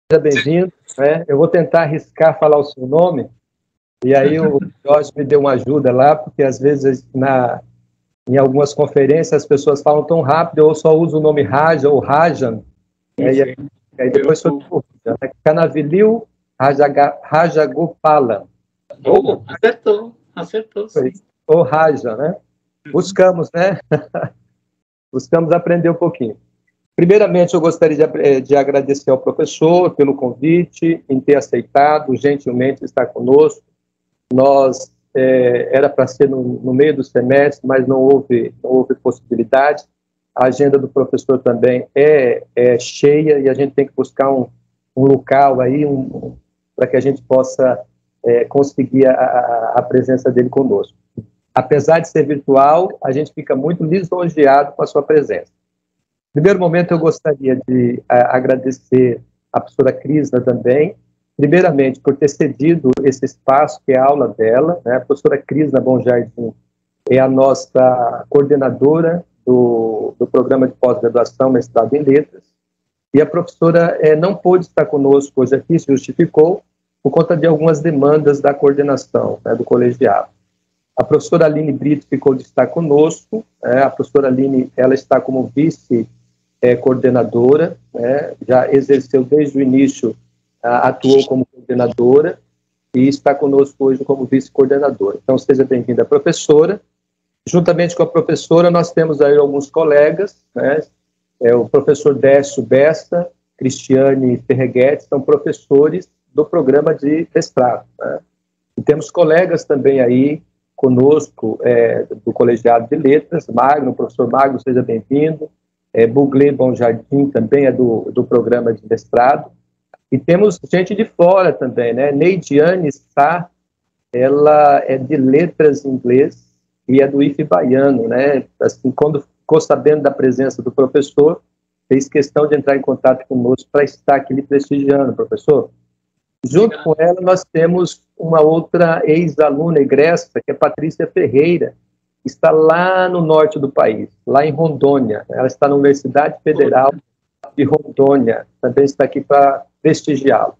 Seja bem-vindo, né? Eu vou tentar arriscar falar o seu nome, e aí o Jorge me deu uma ajuda lá, porque às vezes em algumas conferências as pessoas falam tão rápido, eu só uso o nome Raja ou Rajan, e aí depois foi né? Canavilil Rajagopala. Oh, acertou sim. Ou Raja, né? Buscamos, né? Buscamos aprender um pouquinho. Primeiramente, eu gostaria de agradecer ao professor pelo convite, em ter aceitado, gentilmente estar conosco. Nós, era para ser no meio do semestre, mas não houve possibilidade. A agenda do professor também é cheia e a gente tem que buscar um local aí para que a gente possa conseguir a presença dele conosco. Apesar de ser virtual, a gente fica muito lisonjeado com a sua presença. No primeiro momento, eu gostaria de agradecer a professora Crisna também, primeiramente por ter cedido esse espaço, que é a aula dela, né? A professora Crisna Bom Jardim é a nossa coordenadora do programa de pós-graduação, mestrado em letras, e a professora não pôde estar conosco hoje aqui, se justificou, por conta de algumas demandas da coordenação, né, do colegiado. A professora Aline Brito ficou de estar conosco, a professora Aline, ela está como vice-coordenadora, já exerceu desde o início, atuou como coordenadora e está conosco hoje como vice-coordenadora. Então, seja bem-vinda, professora. Juntamente com a professora, nós temos aí alguns colegas, né? O professor Décio Besta, Cristiane Ferreguete, são professores do programa de mestrado, né? E temos colegas também aí conosco do Colegiado de Letras, Magno, professor Magno, seja bem-vindo. Buglé Bom Jardim também é do programa de mestrado. E temos gente de fora também, né? Neidiane Sá, ela é de letras em inglês e é do IFE baiano, né? Assim, quando ficou sabendo da presença do professor, fez questão de entrar em contato conosco para estar aqui lhe prestigiando, professor. Junto com ela, nós temos uma outra ex-aluna egressa, que é Patrícia Ferreira, que está lá no norte do país, lá em Rondônia. Ela está na Universidade Federal de Rondônia, também está aqui para prestigiá-lo.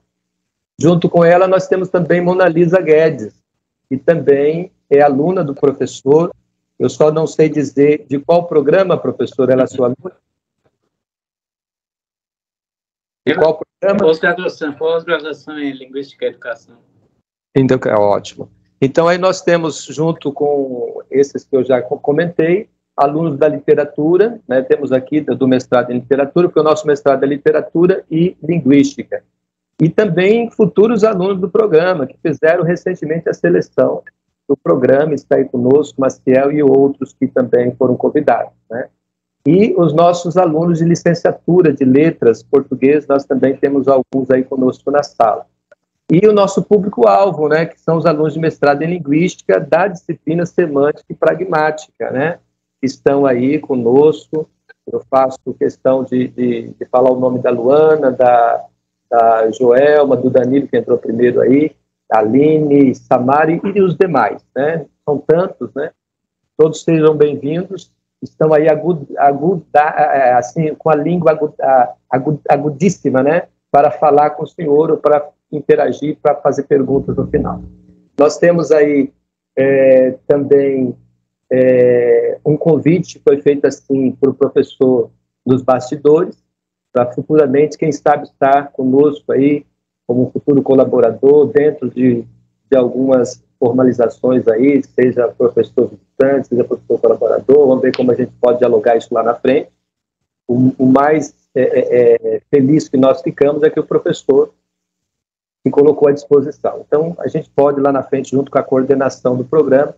Junto com ela, nós temos também Mona Lisa Guedes, que também é aluna do professor. Eu só não sei dizer de qual programa, professor, ela é sua aluna. De qual programa? Pós-graduação em Linguística e Educação. Então, é ótimo. Então, aí nós temos, junto com esses que eu já comentei, alunos da literatura, né? Temos aqui do mestrado em literatura, porque o nosso mestrado é literatura e linguística. E também futuros alunos do programa, que fizeram recentemente a seleção do programa, está aí conosco, Maciel e outros que também foram convidados, né? E os nossos alunos de licenciatura de letras português, nós também temos alguns aí conosco na sala. E o nosso público-alvo, né, que são os alunos de mestrado em linguística da disciplina semântica e pragmática, né, que estão aí conosco. Eu faço questão de falar o nome da Luana, da Joelma, do Danilo, que entrou primeiro aí, Aline, Samari e os demais, né? São tantos, né? Todos sejam bem-vindos. Estão aí assim, com a língua agudíssima, né? Para falar com o senhor ou para interagir, para fazer perguntas no final. Nós temos aí também um convite que foi feito assim para o professor dos bastidores, para futuramente, quem sabe, estar conosco aí como um futuro colaborador dentro de algumas formalizações aí, seja professor visitante, seja professor colaborador. Vamos ver como a gente pode dialogar isso lá na frente. O mais feliz que nós ficamos é que o professor se colocou à disposição. Então, a gente pode lá na frente, junto com a coordenação do programa,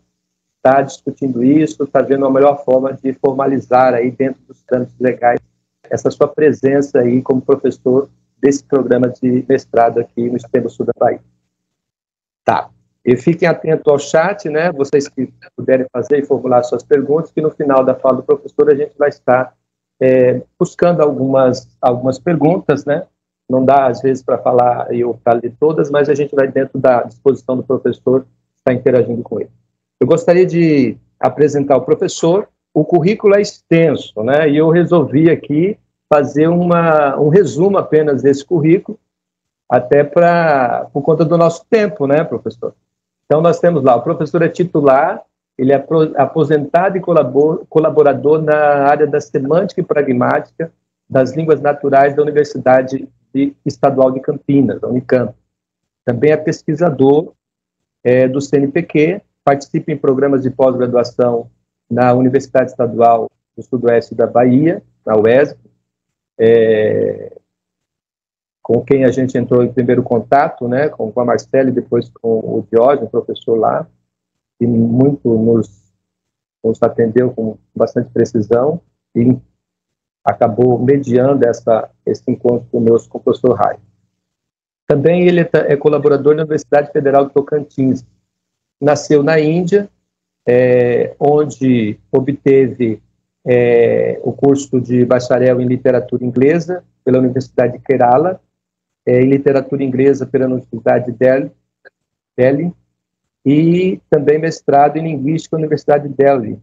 estar discutindo isso, estar vendo a melhor forma de formalizar aí dentro dos trâmites legais essa sua presença aí como professor desse programa de mestrado aqui no extremo sul da Bahia. Tá. E fiquem atentos ao chat, né? Vocês que puderem fazer e formular suas perguntas, que no final da fala do professor a gente vai estar buscando algumas perguntas, né? Não dá, às vezes, para falar e eu para ler todas, mas a gente vai, dentro da disposição do professor, estar interagindo com ele. Eu gostaria de apresentar o professor. O currículo é extenso, né? E eu resolvi aqui fazer um resumo apenas desse currículo, até por conta do nosso tempo, né, professor? Então, nós temos lá, o professor é titular, ele é aposentado e colaborador na área da semântica e pragmática das línguas naturais da Universidade Estadual de Campinas, da Unicamp. Também é pesquisador do CNPq, participa em programas de pós-graduação na Universidade Estadual do Sudoeste da Bahia, na UESB, com quem a gente entrou em primeiro contato, né, com a Marcela e depois com o Diógenes, professor lá, que muito nos atendeu com bastante precisão e acabou mediando esse encontro conosco com o professor Rai. Também ele é colaborador da Universidade Federal de Tocantins. Nasceu na Índia, onde obteve o curso de bacharel em literatura inglesa pela Universidade de Kerala, em literatura inglesa pela Universidade de Delhi, e também mestrado em linguística na Universidade de Delhi.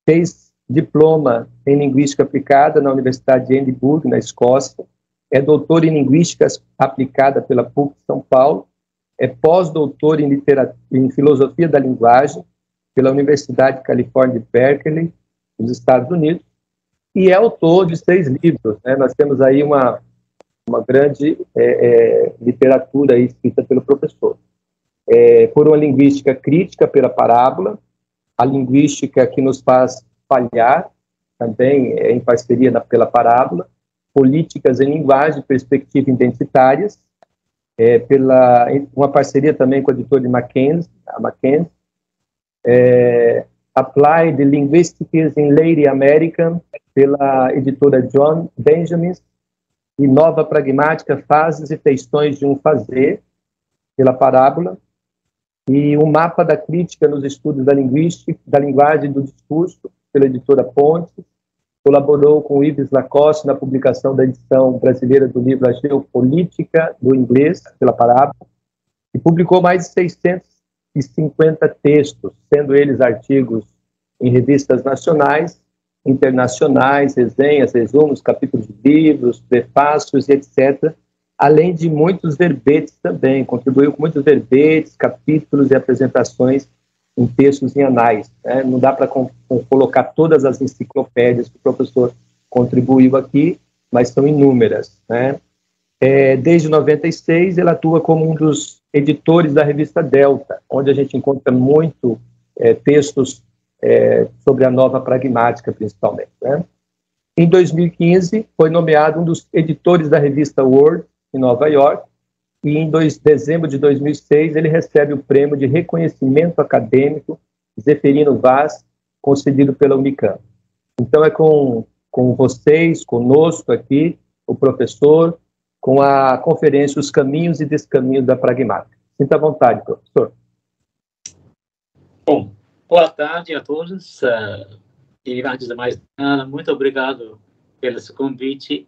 Fez diploma em linguística aplicada na Universidade de Edimburgo, na Escócia. É doutor em linguística aplicada pela PUC São Paulo. É pós-doutor em filosofia da linguagem pela Universidade de Califórnia de Berkeley, nos Estados Unidos. E é autor de 6 livros, né? Nós temos aí uma grande literatura aí escrita pelo professor. Por uma linguística crítica pela parábola, a linguística que nos faz falhar, também em parceria pela parábola, políticas em linguagem, perspectiva identitárias, uma parceria também com a editora de Mackenzie, a Mackenzie, Applied Linguistics in Late American, pela editora John Benjamin, e Nova Pragmática, Fases e Feições de um Fazer, pela parábola, e um mapa da crítica nos estudos da linguística, da linguagem e do discurso, pela editora Pontes. Colaborou com Yves Lacoste na publicação da edição brasileira do livro A Geopolítica do Inglês, pela parábola, e publicou mais de 650 textos, sendo eles artigos em revistas nacionais, internacionais, resenhas, resumos, capítulos de livros, prefácios e etc., além de muitos verbetes também. Contribuiu com muitos verbetes, capítulos e apresentações em textos em anais, né? Não dá para colocar todas as enciclopédias que o professor contribuiu aqui, mas são inúmeras, né? Desde 96, ele atua como um dos editores da revista Delta, onde a gente encontra muito textos sobre a nova pragmática, principalmente, né? Em 2015, foi nomeado um dos editores da revista Word, em Nova York, e em dezembro de 2006, ele recebe o prêmio de reconhecimento acadêmico Zeferino Vaz, concedido pela Unicamp. Então, é com vocês, conosco aqui, o professor, com a conferência Os Caminhos e Descaminhos da Pragmática. Sinta à vontade, professor. Bom, boa tarde a todos. E antes de mais nada, muito obrigado pelo seu convite.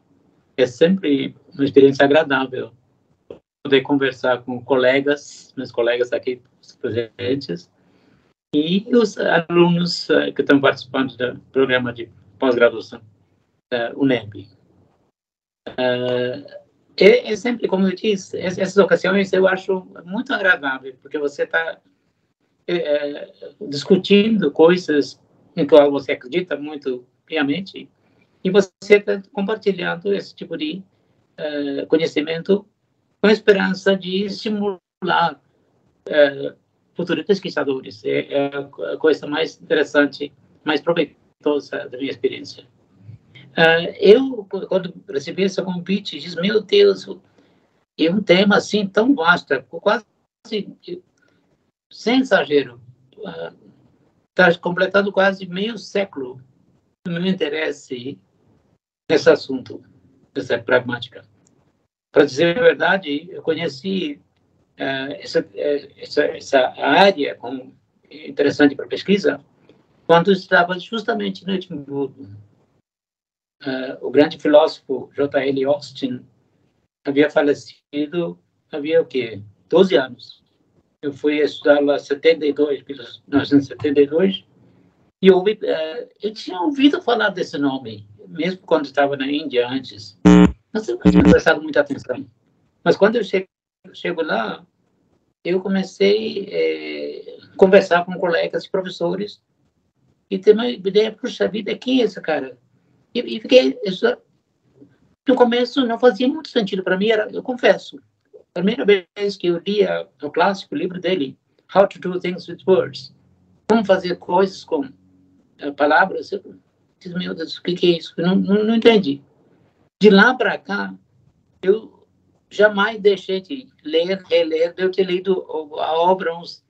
É sempre uma experiência agradável poder conversar com meus colegas aqui presentes, e os alunos que estão participando do programa de pós-graduação da UNEB. É sempre, como eu disse, essas ocasiões eu acho muito agradável, porque você está discutindo coisas em que você acredita muito piamente, e você está compartilhando esse tipo de conhecimento com a esperança de estimular futuros pesquisadores. É a coisa mais interessante, mais proveitosa da minha experiência. Eu, quando recebi esse convite, disse, meu Deus, é um tema assim tão vasto, quase, sem exagero, está completando quase meio século do meu interesse nesse assunto, dessa pragmática. Para dizer a verdade, eu conheci essa área como interessante para pesquisa quando estava justamente no Edimburgo. O grande filósofo J.L. Austin havia falecido, havia o quê? 12 anos. Eu fui estudar lá em 1972, e eu tinha ouvido falar desse nome, mesmo quando estava na Índia antes. Mas eu não tinha prestado muita atenção. Mas quando eu chego lá, eu comecei a conversar com colegas, professores, e ter uma ideia, puxa vida, quem é esse cara? E fiquei... No começo não fazia muito sentido para mim, eu confesso. A primeira vez que eu lia o clássico livro dele, How to Do Things with Words, como fazer coisas com palavras, eu disse, meu Deus, o que é isso? Eu não entendi. De lá para cá, eu jamais deixei de ler, reler, eu ter lido a obra uns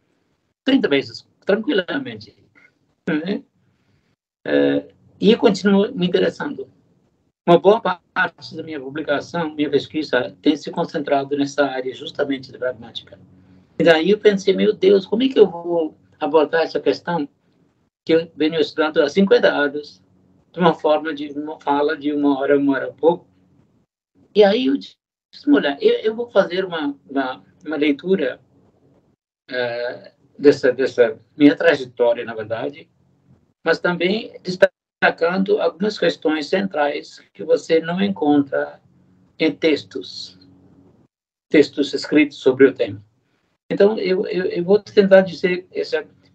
30 vezes, tranquilamente. E continuo me interessando. Uma boa parte da minha publicação, minha pesquisa, tem se concentrado nessa área justamente de pragmática. E daí eu pensei, meu Deus, como é que eu vou abordar essa questão que eu venho estudando há 50 anos, de uma forma de uma fala de uma hora e pouco. E aí eu disse, mulher, eu vou fazer uma leitura dessa minha trajetória, na verdade, mas também destacando algumas questões centrais que você não encontra em textos escritos sobre o tema. Então, eu vou tentar dizer,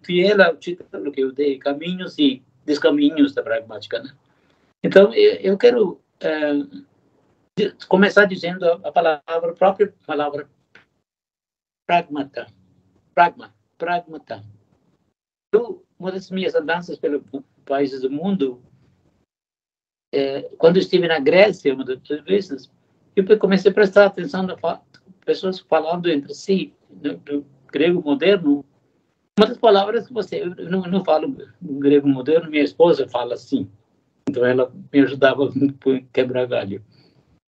fiel ao título que eu dei, Caminhos e Descaminhos da Pragmática, né? Então, eu quero começar dizendo a própria palavra pragmata. Pragmata. Uma das minhas andanças pelos países do mundo, quando estive na Grécia, uma das vezes, eu comecei a prestar atenção nas pessoas falando entre si, do grego moderno. Uma das palavras que eu não falo grego moderno, minha esposa fala assim. Então, ela me ajudava a quebrar galho.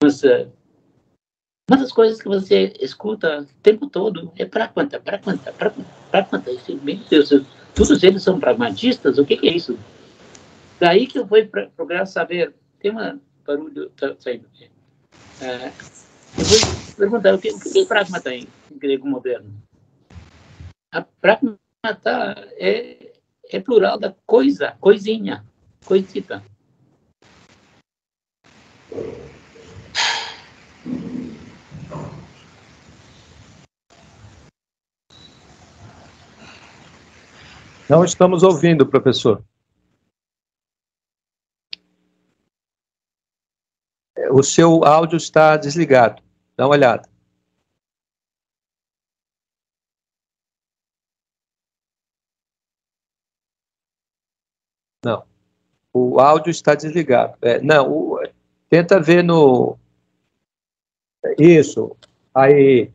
Mas uma das coisas que você escuta o tempo todo é pragmata. Meu Deus, todos eles são pragmatistas? O que é isso? Daí que eu fui procurar saber. Tem um barulho saindo. Eu vou perguntar o que é pragmata em grego moderno. A pragmata é plural da coisa, coisinha, coisita. Não estamos ouvindo, professor. O seu áudio está desligado. Dá uma olhada. Não. O áudio está desligado. Tenta ver no... Isso. Aí.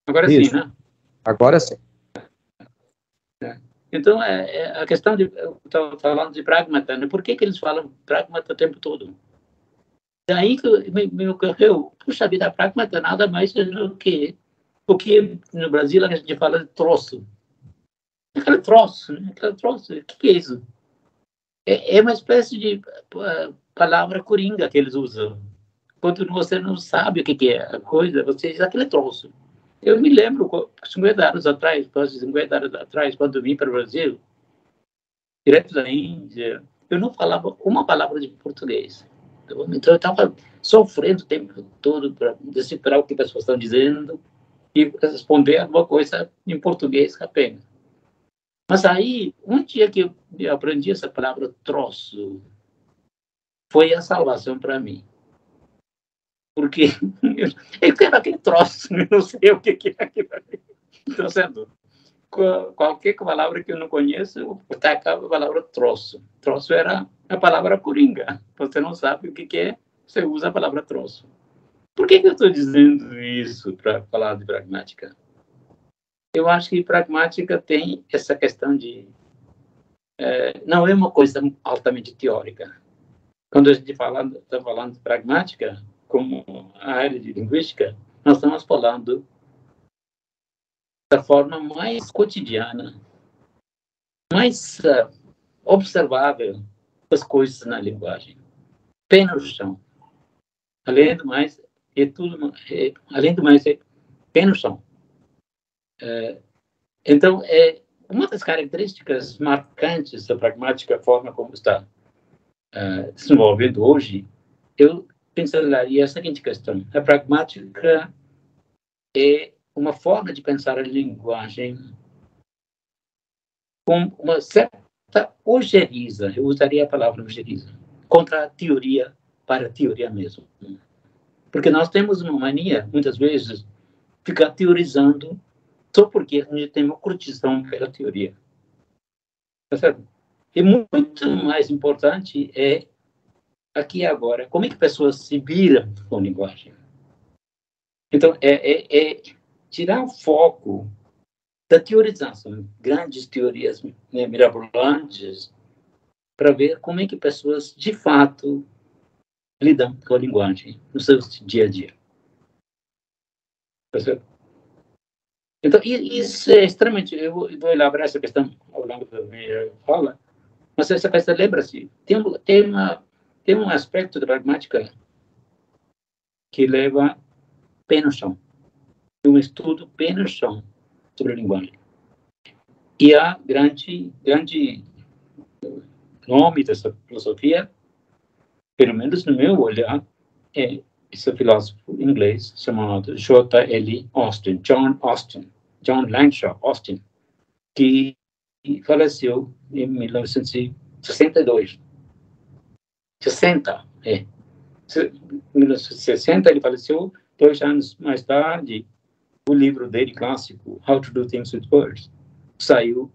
Agora isso. sim, né? Agora sim. Então, a questão de... Eu estou falando de pragmata, né? Por que eles falam pragmata o tempo todo? Daí que me ocorreu, puxa vida, pragmata nada mais do que o que no Brasil a gente fala de troço. Aquele troço, né? Aquele troço, o que é isso? É uma espécie de palavra coringa que eles usam. Quando você não sabe o que é a coisa, você diz aquele troço. Eu me lembro, 50 anos atrás, quando vim para o Brasil, direto da Índia, eu não falava uma palavra de português. Então, eu estava sofrendo o tempo todo para decifrar o que as pessoas estão dizendo e responder alguma coisa em português apenas. Mas aí, um dia que eu aprendi essa palavra troço, foi a salvação para mim. Porque eu quero aquele troço, eu não sei o que é aquilo ali. Então, sendo qualquer palavra que eu não conheço, eu tacava a palavra troço. Troço era a palavra coringa. Você não sabe o que é, você usa a palavra troço. Por que eu estou dizendo isso para falar de pragmática? Eu acho que pragmática tem essa questão de... não é uma coisa altamente teórica. Quando a gente está falando de pragmática, como a área de linguística, nós estamos falando da forma mais cotidiana, mais observável das coisas na linguagem. Pé no chão. Além do mais, é pé no chão. Então, uma das características marcantes da pragmática, a forma como está desenvolvendo hoje, eu pincelaria a seguinte questão. A pragmática é uma forma de pensar a linguagem com uma certa ojeriza, eu usaria a palavra ojeriza, contra a teoria, para a teoria mesmo. Porque nós temos uma mania, muitas vezes, ficar teorizando só porque a gente tem uma curtição pela teoria. Tá certo? E muito mais importante é, aqui e agora, como é que pessoas se viram com a linguagem. Então, é tirar o foco da teorização, grandes teorias, né, mirabolantes, para ver como é que pessoas, de fato, lidam com a linguagem no seu dia a dia. Tá certo? Então, isso é extremamente... Eu vou elaborar essa questão ao longo da minha fala, mas essa questão, lembra-se, tem um aspecto da pragmática que leva pé no chão, um estudo pé no chão sobre a linguagem. E a grande nome dessa filosofia, pelo menos no meu olhar, é esse filósofo inglês chamado J.L. Austin, John Langshaw Austin, que faleceu em 1962. 1960 ele faleceu, 2 anos mais tarde, o livro dele clássico, How to Do Things with Words, saiu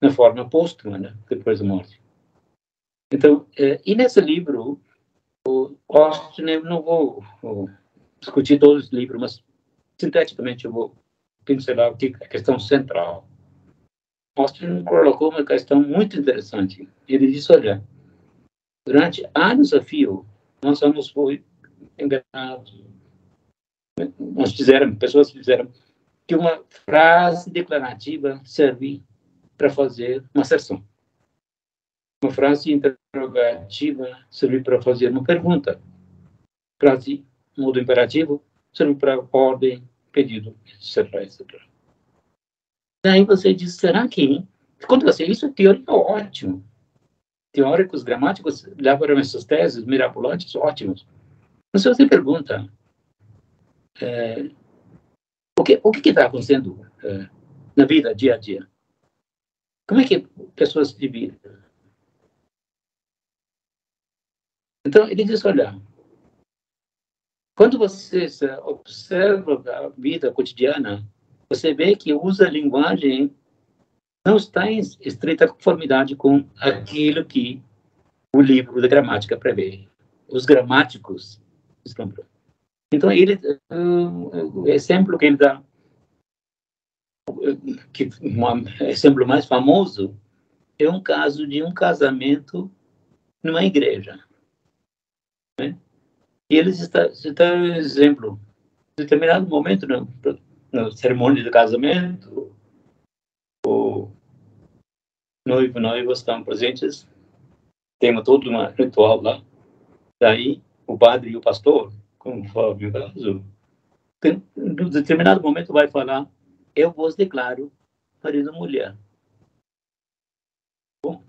na forma póstuma, né, depois da morte. Então, e nesse livro, o Austin, eu não vou discutir todos os livros, mas sinteticamente eu vou pincelar aqui a questão central. Austin colocou uma questão muito interessante. Ele disse, olha, durante anos a fio, nós somos enganados. Pessoas fizeram que uma frase declarativa serve para fazer uma asserção. Uma frase interrogativa serve para fazer uma pergunta. Frase, modo imperativo, serve para ordem, pedido, etc, etc. Daí você diz, será que... Quando você... Isso é teoria ótimo. Teóricos, gramáticos, elaboram essas teses mirabolantes, ótimos. Mas se você pergunta, o que está acontecendo na vida, dia a dia? Como é que pessoas se dividem? Então, ele diz, olha, quando você observa a vida cotidiana, você vê que usa a linguagem não está em estreita conformidade com aquilo que o livro da gramática prevê. Os gramáticos estão... Então, o exemplo que ele dá, o exemplo mais famoso, é um caso de um casamento numa igreja. Né? E eles citaram um exemplo. Em determinado momento, na cerimônia de casamento, o noivo e noiva estão presentes, tem todo um ritual lá. Daí, o padre e o pastor, como foi o meu caso, em determinado momento vai falar, eu vos declaro marido e mulher. Bom,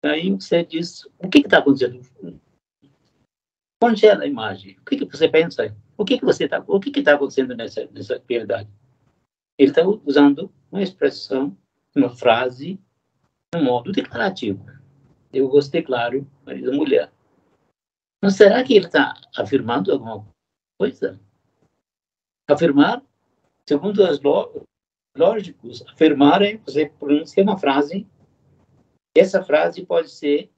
daí você diz, o que está acontecendo? Congela a imagem. O que você pensa? O que está acontecendo nessa realidade? Ele está usando uma expressão, uma frase, um modo declarativo. Eu vos declaro marido e mulher. Mas será que ele está afirmando alguma coisa? Afirmar, segundo os lógicos, afirmar é você pronunciar uma frase. Essa frase pode ser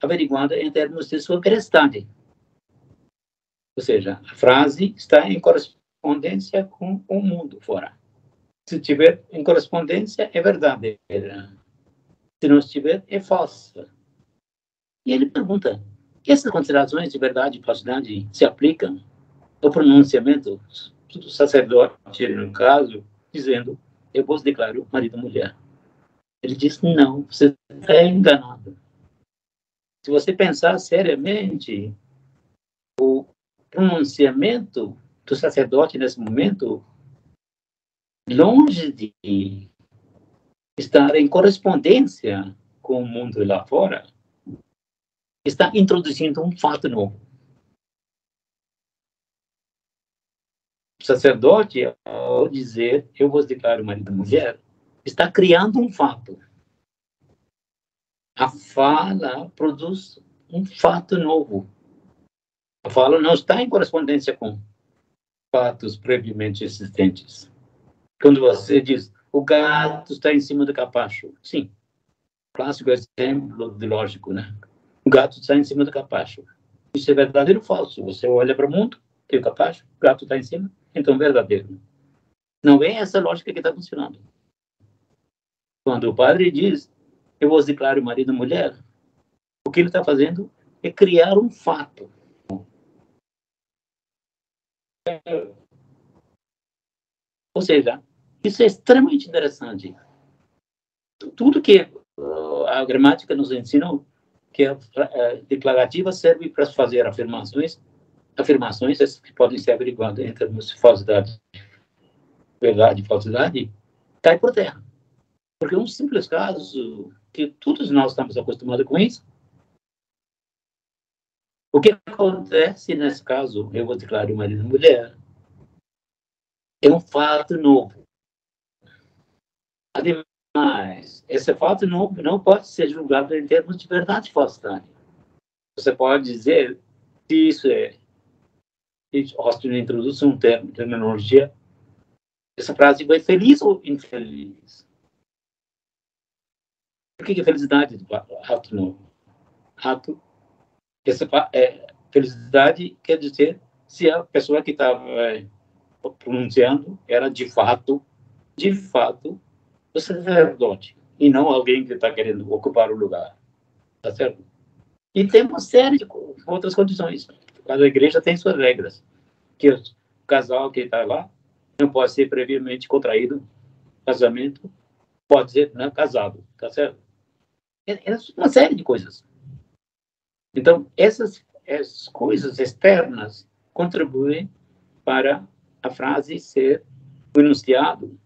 averiguada em termos de sua veracidade. Ou seja, a frase está em correspondência com o mundo fora. Se estiver em correspondência, é verdadeira. Se não estiver, é falsa. E ele pergunta, essas considerações de verdade e falsidade se aplicam ao pronunciamento do sacerdote, no caso, dizendo, eu vos declaro marido e mulher. Ele diz, não, você está enganado. Se você pensar seriamente, o pronunciamento do sacerdote nesse momento, longe de estar em correspondência com o mundo lá fora, está introduzindo um fato novo. sacerdote, ao dizer, eu vos declaro marido e mulher, está criando um fato. A fala produz um fato novo. A fala não está em correspondência com fatos previamente existentes. Quando você diz, o gato está em cima do capacho. Sim, clássico exemplo de lógico, né? O gato está em cima do capacho. Isso é verdadeiro ou falso? Você olha para o mundo, tem o capacho, o gato está em cima, então verdadeiro. Não é essa lógica que está funcionando. Quando o padre diz, eu vos declaro marido e mulher, o que ele está fazendo é criar um fato. Ou seja, isso é extremamente interessante. Tudo que a gramática nos ensinou, que a declarativa serve para fazer afirmações que podem ser averiguadas em termos de falsidade, verdade e falsidade, cai por terra. Porque um simples caso, que todos nós estamos acostumados com isso, o que acontece nesse caso, eu vou declarar marido e mulher, é um fato novo. Ademais, esse fato novo não pode ser julgado em termos de verdade e falsidade. Você pode dizer se isso é... Austin introduz um termo, terminologia. Essa frase foi feliz ou infeliz? Por que é felicidade? Ato novo. Ato. Felicidade quer dizer se a pessoa que estava pronunciando era de fato, o sacerdote, e não alguém que está querendo ocupar o lugar. Tá certo? E tem uma série de outras condições. Cada igreja tem suas regras. Que o casal que está lá não pode ser previamente contraído casamento, pode ser não casado, tá certo? É uma série de coisas. Então, essas coisas externas contribuem para a frase ser o enunciado,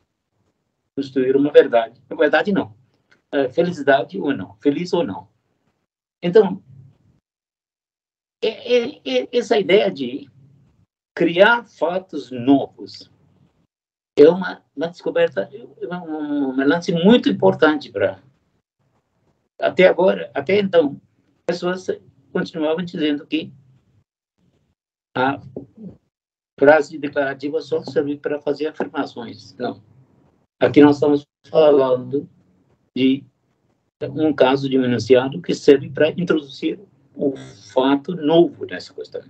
construir uma verdade. Na verdade, não. Felicidade ou não. Feliz ou não. Então, essa ideia de criar fatos novos é uma descoberta, um lance muito importante para... Até agora, até então, pessoas continuavam dizendo que a frase declarativa só serve para fazer afirmações. Não. Aqui nós estamos falando de um caso de um enunciado que serve para introduzir um fato novo nessa questão.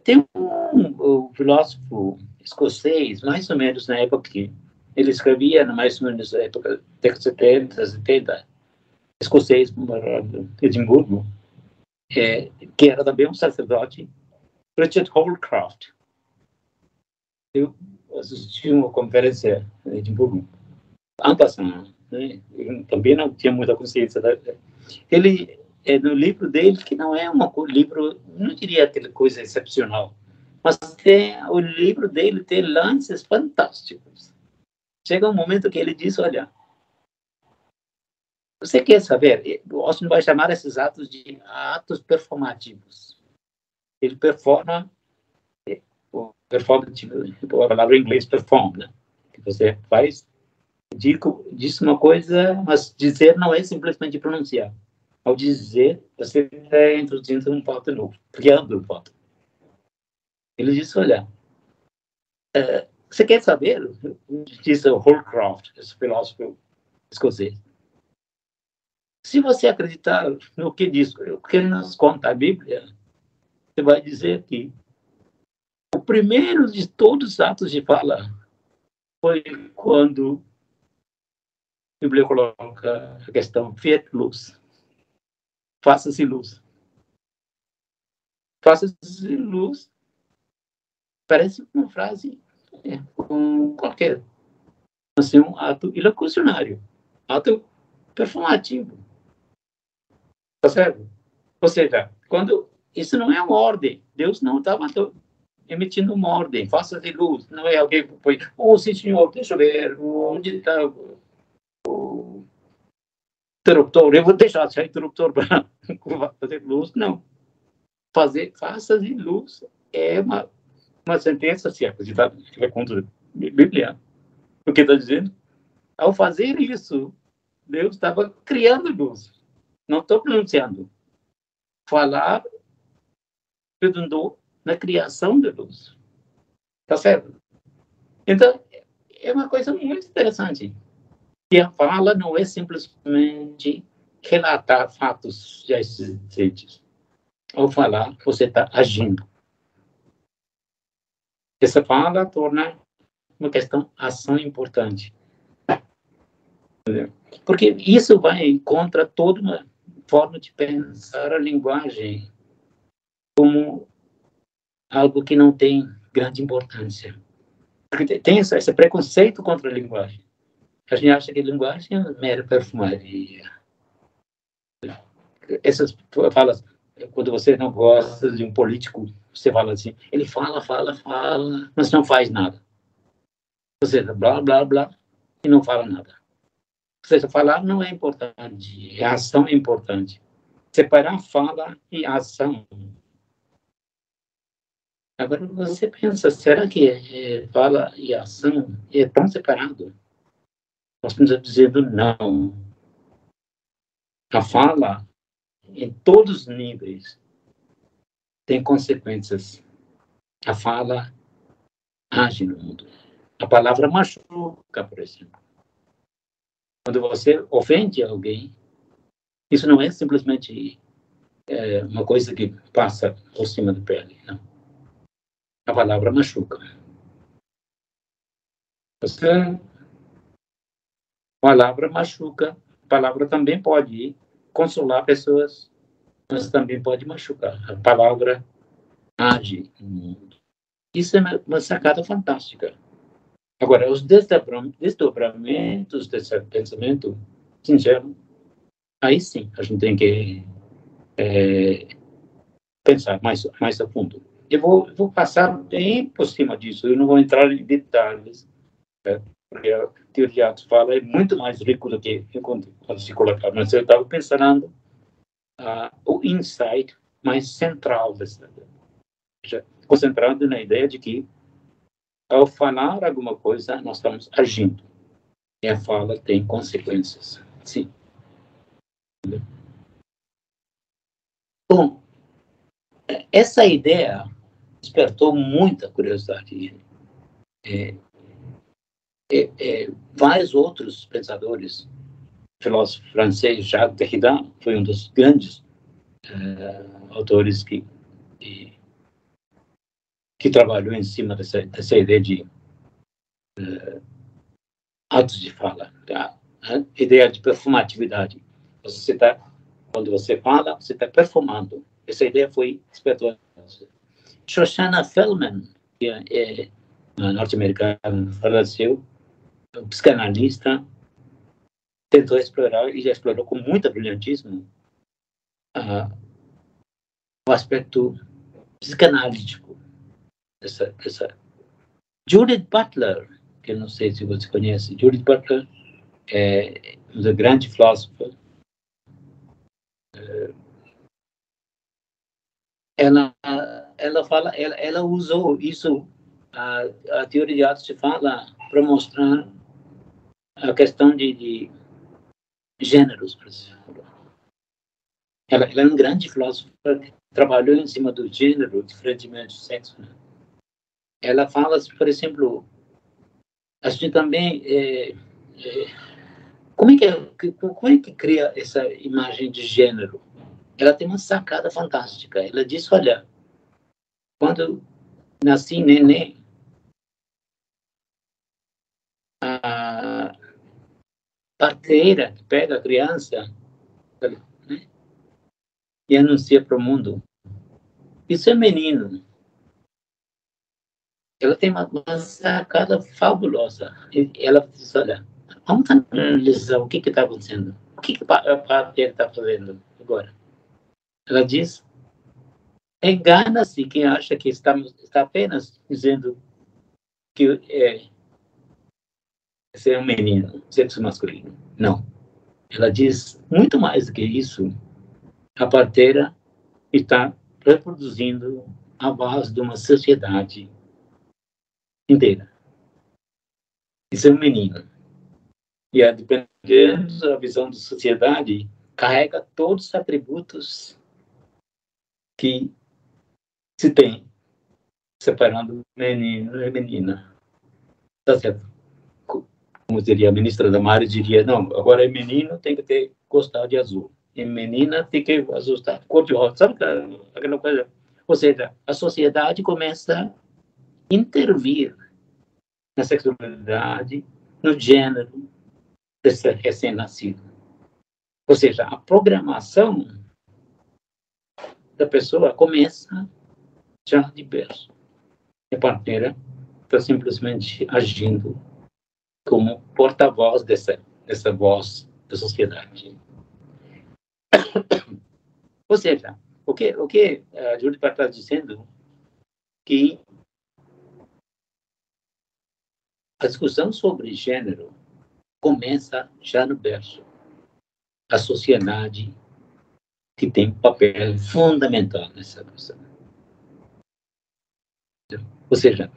Tem um filósofo escocês, mais ou menos na época que ele escrevia, mais ou menos na época da década de 70, 70, escocês, de Edimburgo, que era também um sacerdote, Richard Holcroft. Eu assisti uma conferência em Edimburgo, ano passado, né? Eu também não tinha muita consciência. Ele, no livro dele, que não é um livro, não diria aquela coisa excepcional, mas o livro dele tem lances fantásticos. Chega um momento que ele diz, olha, você quer saber, o Austin vai chamar esses atos de atos performativos. Ele performa, a palavra em inglês perform, né? Que você faz, diz uma coisa, mas dizer não é simplesmente pronunciar. Ao dizer, você está introduzindo um fato novo, criando um fato. Ele disse, olha, você quer saber, disse Holcroft, esse filósofo escocês, se você acreditar no que diz, o que nos conta a Bíblia, você vai dizer que o primeiro de todos os atos de fala foi quando a Bíblia coloca a questão fiat luz. Faça-se luz. Faça-se luz parece uma frase qualquer. Mas é um ato ilocucionário, ato performativo. Tá certo? Ou seja, quando isso não é uma ordem, Deus não estava emitindo uma ordem, faça-se luz, não é alguém que põe, sim senhor, deixa eu ver, onde está o interruptor, eu vou deixar o interruptor para fazer luz, não. Faça-se luz é uma uma sentença, se acreditar contra a Bíblia, o que está dizendo? Ao fazer isso, Deus estava criando luz. Não estou pronunciando. Falar redundou na criação de luz. Tá certo? Então, é uma coisa muito interessante. E a fala não é simplesmente relatar fatos já existentes. Ao falar, você está agindo. Essa fala torna uma questão ação importante. Porque isso vai contra toda uma forma de pensar a linguagem como algo que não tem grande importância. Porque tem esse preconceito contra a linguagem. A gente acha que a linguagem é mera perfumaria. Essas falas, quando você não gosta de um político, você fala assim, ele fala, mas não faz nada. Você blá, blá, blá, e não fala nada. Ou seja, falar não é importante, a ação é importante. Separar fala e ação. Agora você pensa, será que fala e ação é tão separado? Nós estamos dizendo não. A fala, em todos os níveis, tem consequências. A fala age no mundo. A palavra machuca, por exemplo. Quando você ofende alguém, isso não é simplesmente uma coisa que passa por cima da pele, não. A palavra machuca. A palavra machuca. A palavra também pode consolar pessoas, mas também pode machucar. A palavra age no mundo. Isso é uma sacada fantástica. Agora, os desdobramentos desse pensamento sincero, aí sim, a gente tem que pensar mais a fundo. Eu vou passar bem por cima disso, eu não vou entrar em detalhes, porque a teoria de atos fala é muito mais rico do que eu quando se colocar, mas eu estava pensando o insight mais central dessa, concentrado na ideia de que ao falar alguma coisa, nós estamos agindo. E a fala tem consequências. Sim. Bom, essa ideia despertou muita curiosidade. Vários outros pensadores, o filósofo francês Jacques Derrida foi um dos grandes autores que trabalhou em cima dessa ideia de atos de fala, a ideia de performatividade. Quando você fala, você está perfumando. Essa ideia foi despertada. Shoshana Feldman, que é norte-americana, faleceu, psicanalista, tentou explorar, e já explorou com muito brilhantismo, o aspecto psicanalítico dessa. Judith Butler, que eu não sei se você conhece, Judith Butler é uma grande filósofa. Ela usou isso, a teoria de atos de fala, para mostrar a questão de gêneros, por exemplo. Ela é um grande filósofa que trabalhou em cima do gênero, diferentemente do sexo. Né? Ela fala, por exemplo, a gente também como é que cria essa imagem de gênero? Ela tem uma sacada fantástica. Ela diz, olha, quando nasci neném, a parteira que pega a criança, né, e anuncia para o mundo, isso é menino. Ela tem uma sacada fabulosa. Ela diz, olha, vamos analisar o que está acontecendo. O que a parteira está fazendo agora? Ela diz, engana-se quem acha que está apenas dizendo que esse é um menino, sexo masculino. Não. Ela diz muito mais do que isso. A parteira está reproduzindo a voz de uma sociedade inteira. Isso é um menino. E, dependendo da visão da sociedade, carrega todos os atributos que se tem, separando menino e menina. Tá certo? Como diria a ministra Damares, diria, não, agora é menino, tem que gostar de azul. E menina tem que ajustar cor de rosa. Sabe aquela coisa? Ou seja, a sociedade começa a intervir na sexualidade, no gênero desse recém-nascido. Ou seja, a programação da pessoa começa já de berço. E a parteira está simplesmente agindo como porta-voz dessa voz da sociedade. Ou seja, o que a Júlia está dizendo que a discussão sobre gênero começa já no berço. A sociedade que tem um papel fundamental nessa questão. Ou seja,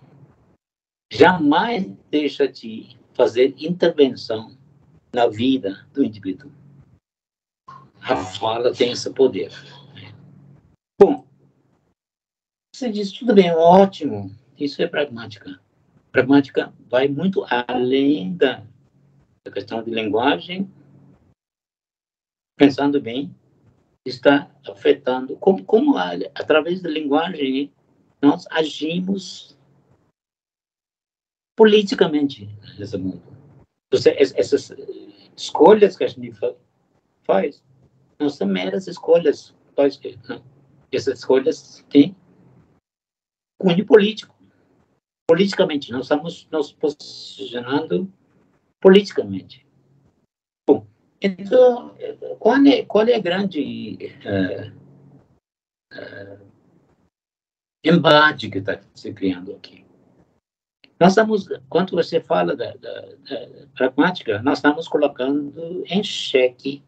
jamais deixa de fazer intervenção na vida do indivíduo. A fala tem esse poder. Bom, você diz, tudo bem, ótimo, isso é pragmática. Pragmática vai muito além da questão de linguagem, pensando bem, está afetando, como através da linguagem, nós agimos politicamente nesse mundo. Essas escolhas que a gente faz não são meras escolhas. Essas escolhas têm cunho político. Politicamente, nós estamos nos posicionando politicamente. Bom, então, qual é a grande embate que está se criando aqui? Nós estamos, quando você fala da pragmática, nós estamos colocando em xeque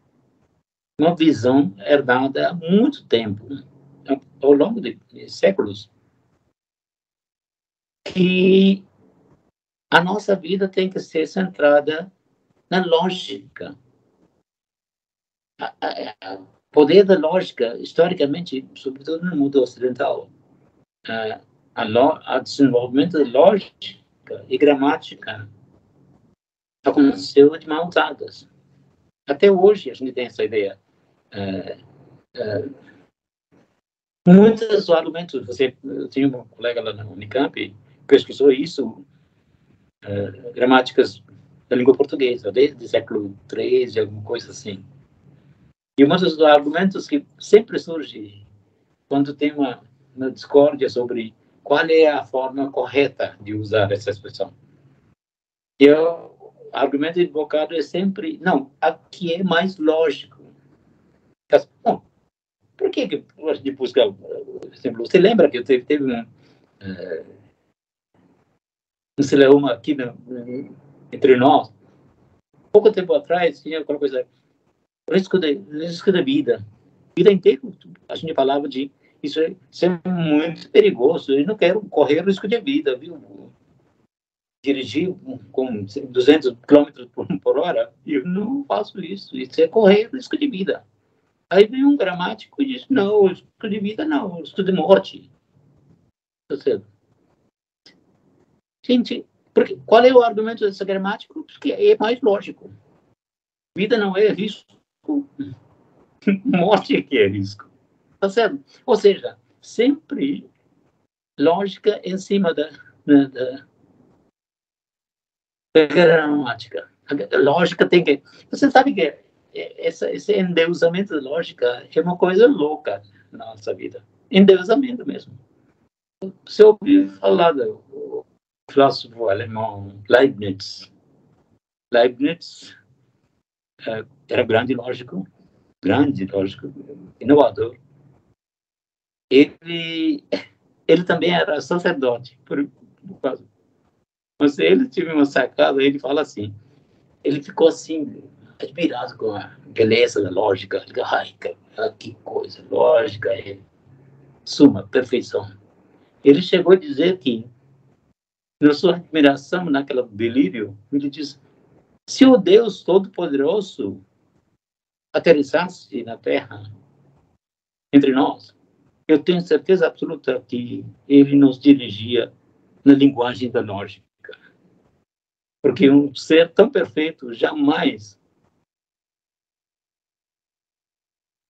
uma visão herdada há muito tempo, ao longo de séculos, que a nossa vida tem que ser centrada na lógica. O poder da lógica, historicamente, sobretudo no mundo ocidental, o desenvolvimento da lógica e gramática aconteceu de mãos dadas. Até hoje a gente tem essa ideia. Muitos argumentos, eu tinha um colega lá na Unicamp que pesquisou isso, gramáticas da língua portuguesa, desde o século XIII, alguma coisa assim. E um dos argumentos que sempre surge quando tem uma discórdia sobre qual é a forma correta de usar essa expressão. E o argumento invocado é sempre, não, aqui é mais lógico. Bom, por que a gente busca, por exemplo, você lembra que teve um celeuma aqui entre nós? Pouco tempo atrás, tinha alguma coisa, risco da vida. Vida inteira, a gente falava de isso é muito perigoso, eu não quero correr risco de vida, viu? Dirigir com 200 km por hora, eu não faço isso é correr risco de vida. Aí vem um gramático e diz, não, risco de vida não, risco de morte. Tá certo? Gente, qual é o argumento desse gramático? Porque é mais lógico. Vida não é risco, morte é que é risco. Tá certo? Ou seja, sempre lógica em cima da gramática. A lógica tem que... Você sabe que esse endeusamento da lógica é uma coisa louca na nossa vida. Endeusamento mesmo. Você ouviu falar do filósofo alemão Leibniz. Leibniz era grande lógico, inovador. Ele também era sacerdote, mas ele teve uma sacada, ele fala assim, ele ficou assim, admirado com a beleza da lógica. Ai, que coisa, lógica, é suma, perfeição. Ele chegou a dizer que na sua admiração, naquele delírio, ele diz: se o Deus Todo-Poderoso aterrissasse na Terra, entre nós, eu tenho certeza absoluta que ele nos dirigia na linguagem da lógica. Porque um ser tão perfeito jamais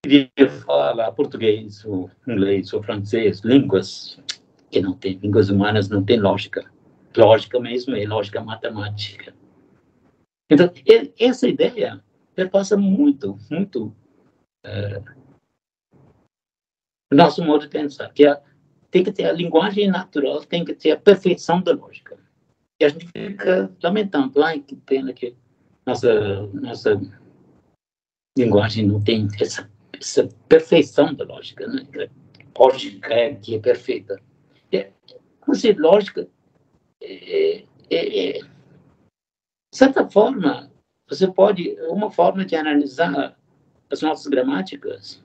iria falar português, ou inglês, ou francês, línguas que não tem, línguas humanas não tem lógica. Lógica mesmo é lógica matemática. Então, essa ideia passa muito o nosso modo de pensar, que tem que ter a linguagem natural, tem que ter a perfeição da lógica. E a gente fica lamentando, ai, que pena que nossa linguagem não tem essa perfeição da lógica, né? Lógica que é perfeita. Assim, lógica, de certa forma, você pode, uma forma de analisar as nossas gramáticas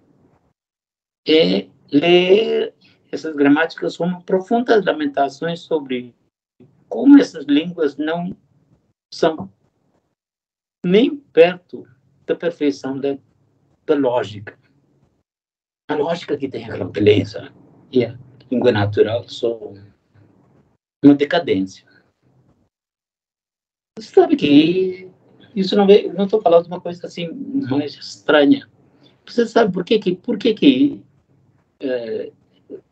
é ler essas gramáticas como profundas lamentações sobre como essas línguas não são nem perto da perfeição da lógica. A lógica que tem aquela beleza e a língua natural são uma decadência. Você sabe que isso não estou falando de uma coisa assim mais estranha. Você sabe por que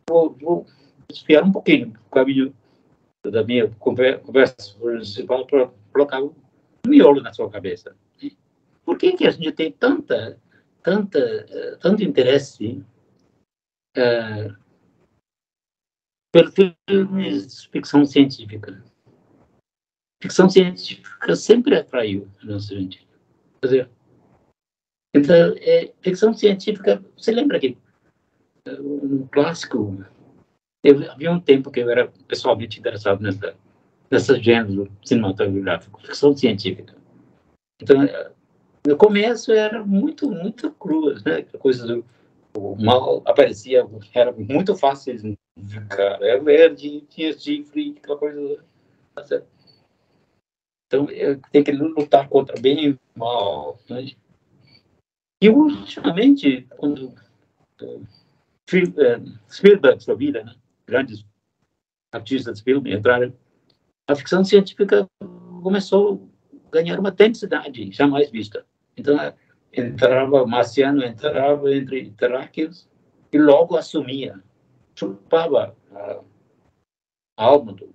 vou desviar um pouquinho o caminho da minha conversa principal para colocar um miolo na sua cabeça. Por que a gente tem tanto interesse pelo filme de ficção científica? Ficção científica sempre atraiu a nossa gente. Então, ficção científica, você lembra que no clássico, havia um tempo que eu era pessoalmente interessado nessa gênero cinematográfico, ficção científica. Então, no começo era muito crua, né? A coisa o mal aparecia, era muito fácil de ficar, era verde, tinha chifre, aquela coisa. Tá certo? Então, tem que lutar contra bem e mal. Né? E, ultimamente, quando Spielberg, sua vida, né? Grandes artistas de filme entraram, a ficção científica começou a ganhar uma densidade jamais vista. Então, entrava marciano, entrava entre terráqueos e logo assumia, chupava a alma do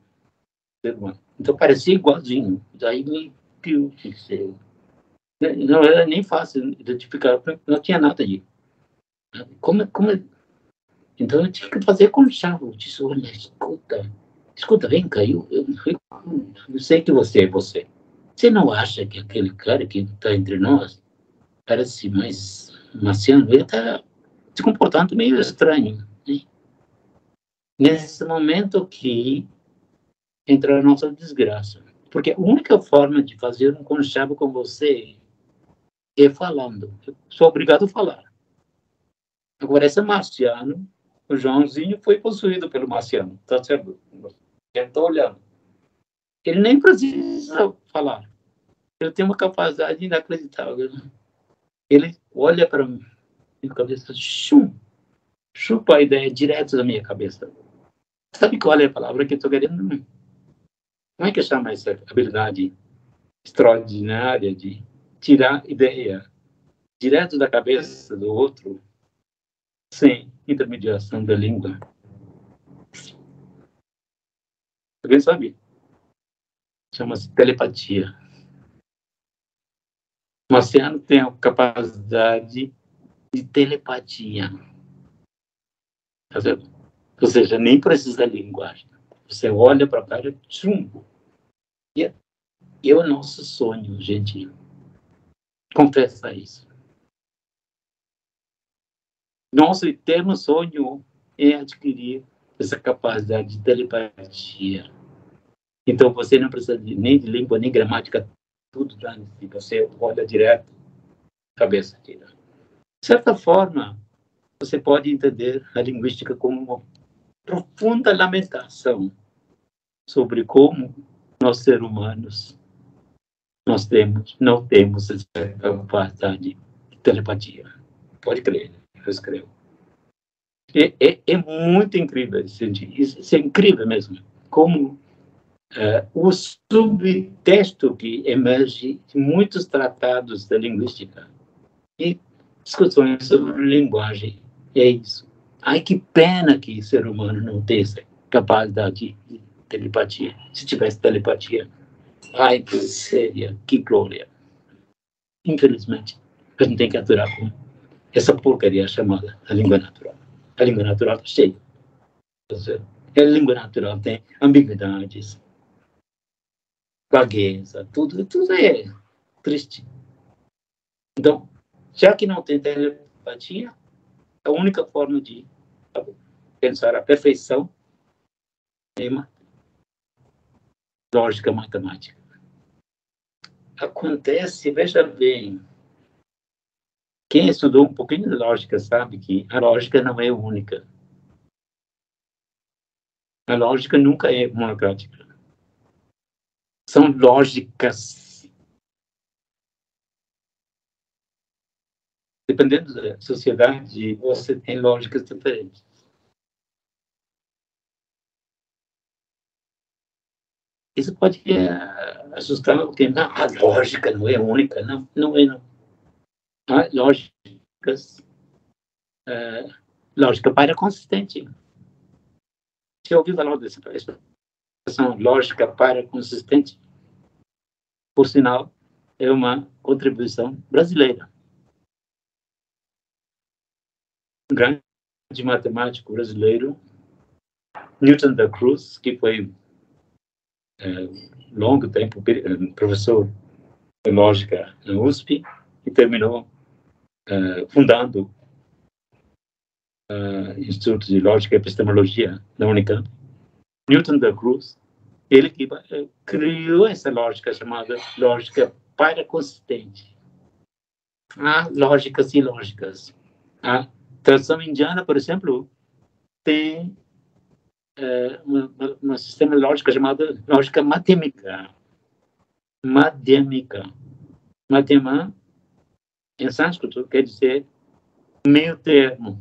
ser humano. Então, parecia igualzinho. Daí me fixei. Não era nem fácil identificar, não tinha nada ali. Como então, eu tive que fazer conchavo. Eu disse, olha, escuta, vem cá, eu sei que você é você. Você não acha que aquele cara que está entre nós parece mais marciano? Ele está se comportando meio estranho. Né? Nesse momento que entra a nossa desgraça. Porque a única forma de fazer um conchavo com você é falando. Eu sou obrigado a falar. Agora, esse marciano, o Joãozinho foi possuído pelo marciano. Tá certo? Eu estou olhando. Ele nem precisa falar. Ele tem uma capacidade inacreditável. Ele olha para mim, minha cabeça, chupa a ideia direto da minha cabeça. Sabe qual é a palavra que eu estou querendo? Como é que chama essa habilidade extraordinária de tirar ideia direto da cabeça do outro, sem intermediação da língua? Alguém sabe? Chama-se telepatia. O marciano tem a capacidade de telepatia. Tá certo? Ou seja, nem precisa da linguagem. Você olha para o cara e chumbo. E é o nosso sonho, gente. Confessa isso. Nosso eterno sonho é adquirir essa capacidade de telepatia. Então, você não precisa nem de língua, nem gramática, tudo já. Você olha direto, cabeça tira. De certa forma, você pode entender a linguística como uma profunda lamentação sobre como nós, seres humanos, não temos essa capacidade de telepatia. Pode crer, eu escrevo. É muito incrível isso é incrível mesmo. Como o subtexto que emerge de muitos tratados da linguística e discussões sobre linguagem é isso. Ai, que pena que o ser humano não tem essa capacidade de telepatia. Se tivesse telepatia, ai, que séria, que glória. Infelizmente, a gente tem que aturar com essa porcaria chamada a língua natural. A língua natural está cheia. A língua natural tem ambiguidades, vagueza, tudo é triste. Então, já que não tem telepatia, a única forma de pensar a perfeição é uma lógica matemática. Acontece, veja bem, quem estudou um pouquinho de lógica sabe que a lógica não é única. A lógica nunca é monocrática. São lógicas. Dependendo da sociedade, você tem lógicas diferentes. Isso pode assustar alguém. Não, a lógica não é única. Não é, não. Há lógicas. Lógica para-consistente. Você ouviu falar dessa expressão lógica para-consistente? Por sinal, é uma contribuição brasileira. Um grande matemático brasileiro, Newton da Cruz, que foi longo tempo professor de lógica na USP e terminou fundando Instituto de Lógica e Epistemologia da Unicamp. Newton da Cruz, ele que criou essa lógica chamada lógica para-consistente. Há lógicas e lógicas. A tradição indiana, por exemplo, tem um sistema de lógica chamado lógica madhyamika. Madhyamika, em sânscrito, quer dizer meio termo.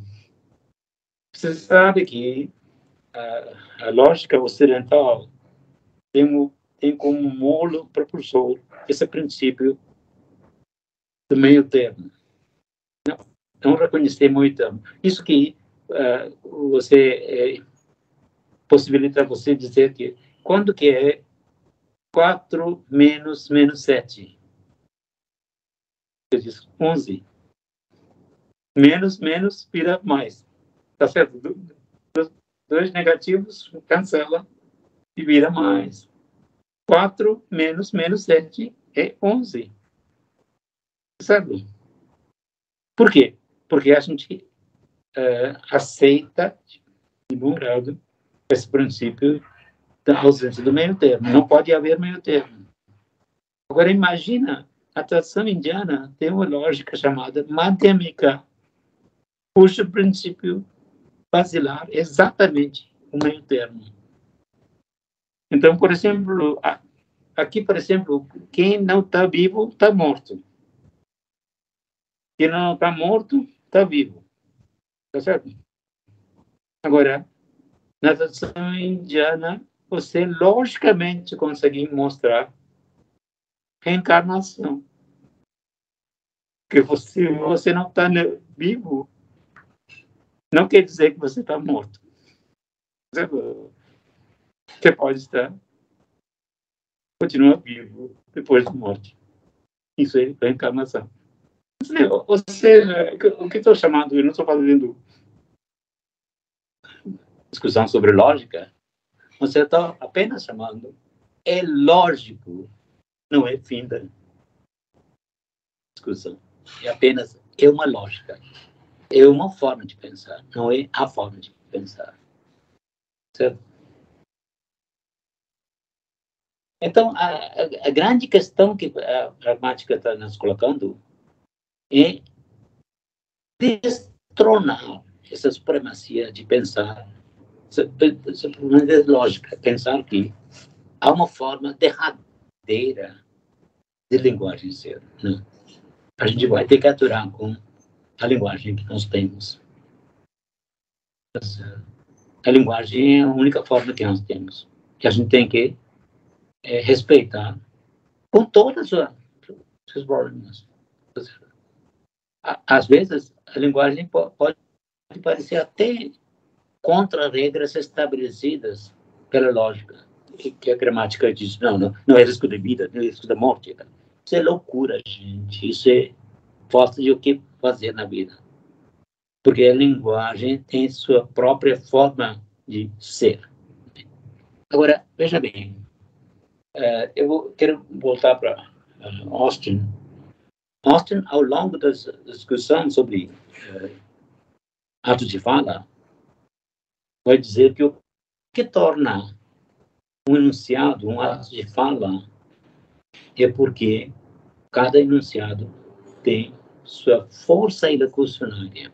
Você sabe que a lógica ocidental tem como molo propulsor esse princípio do meio termo. Não reconhecer muito. Isso que possibilita você dizer que quando que é 4 menos 7? Você diz 11. Menos vira mais. Tá certo? Dois negativos cancela e vira mais. 4 menos 7 é 11. Sabe? Por quê? Porque a gente aceita, de bom grado, esse princípio da ausência do meio termo. Não pode haver meio termo. Agora, imagina, a tradição indiana tem uma lógica chamada madhyamika, cujo princípio basilar é exatamente o meio termo. Então, por exemplo, aqui, por exemplo, quem não está vivo está morto. Quem não está morto está vivo. Tá certo? Agora, na tradição indiana, você logicamente consegue mostrar reencarnação. Que você não está vivo, não quer dizer que você está morto. Você pode continuar vivo depois da morte. Isso é reencarnação. Ou seja, o que estou chamando, eu não estou fazendo discussão sobre lógica, você está apenas chamando, é lógico, não é fim da discussão. É apenas uma lógica. É uma forma de pensar, não é a forma de pensar. Certo? Então, a grande questão que a pragmática está nos colocando é destronar essa supremacia de pensar simplesmente é lógica pensar que há uma forma derradeira de linguagem ser, né? A gente vai ter que aturar com a linguagem que nós temos. A linguagem é a única forma que nós temos, que a gente tem que respeitar com todos os problemas. Às vezes, a linguagem pode parecer até contra regras estabelecidas pela lógica, que a gramática diz, não é risco de vida, não é risco da morte. Isso é loucura, gente. Isso é falta de o que fazer na vida. Porque a linguagem tem sua própria forma de ser. Agora, veja bem, quero voltar para Austin. Austin, ao longo da discussão sobre atos de fala, vai dizer que o que torna um enunciado um ato de fala é porque cada enunciado tem sua força ilocucionária.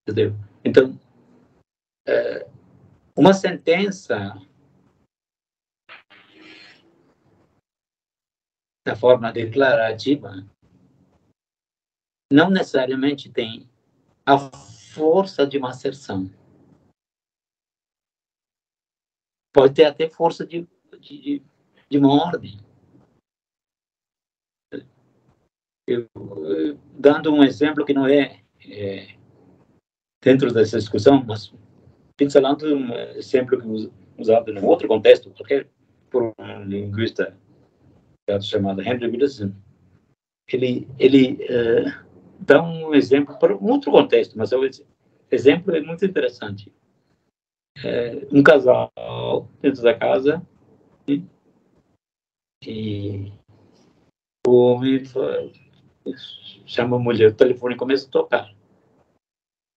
Entendeu? Então, uma sentença da forma declarativa não necessariamente tem a força de uma asserção. Pode ter até força de uma ordem. Dando um exemplo que não é dentro dessa discussão, mas pincelando um exemplo usado em outro contexto, qualquer por um linguista chamado Henry Wilson, ele dá um exemplo para um outro contexto, mas o exemplo é muito interessante. Um casal dentro da casa e o homem chama a mulher, o telefone começa a tocar.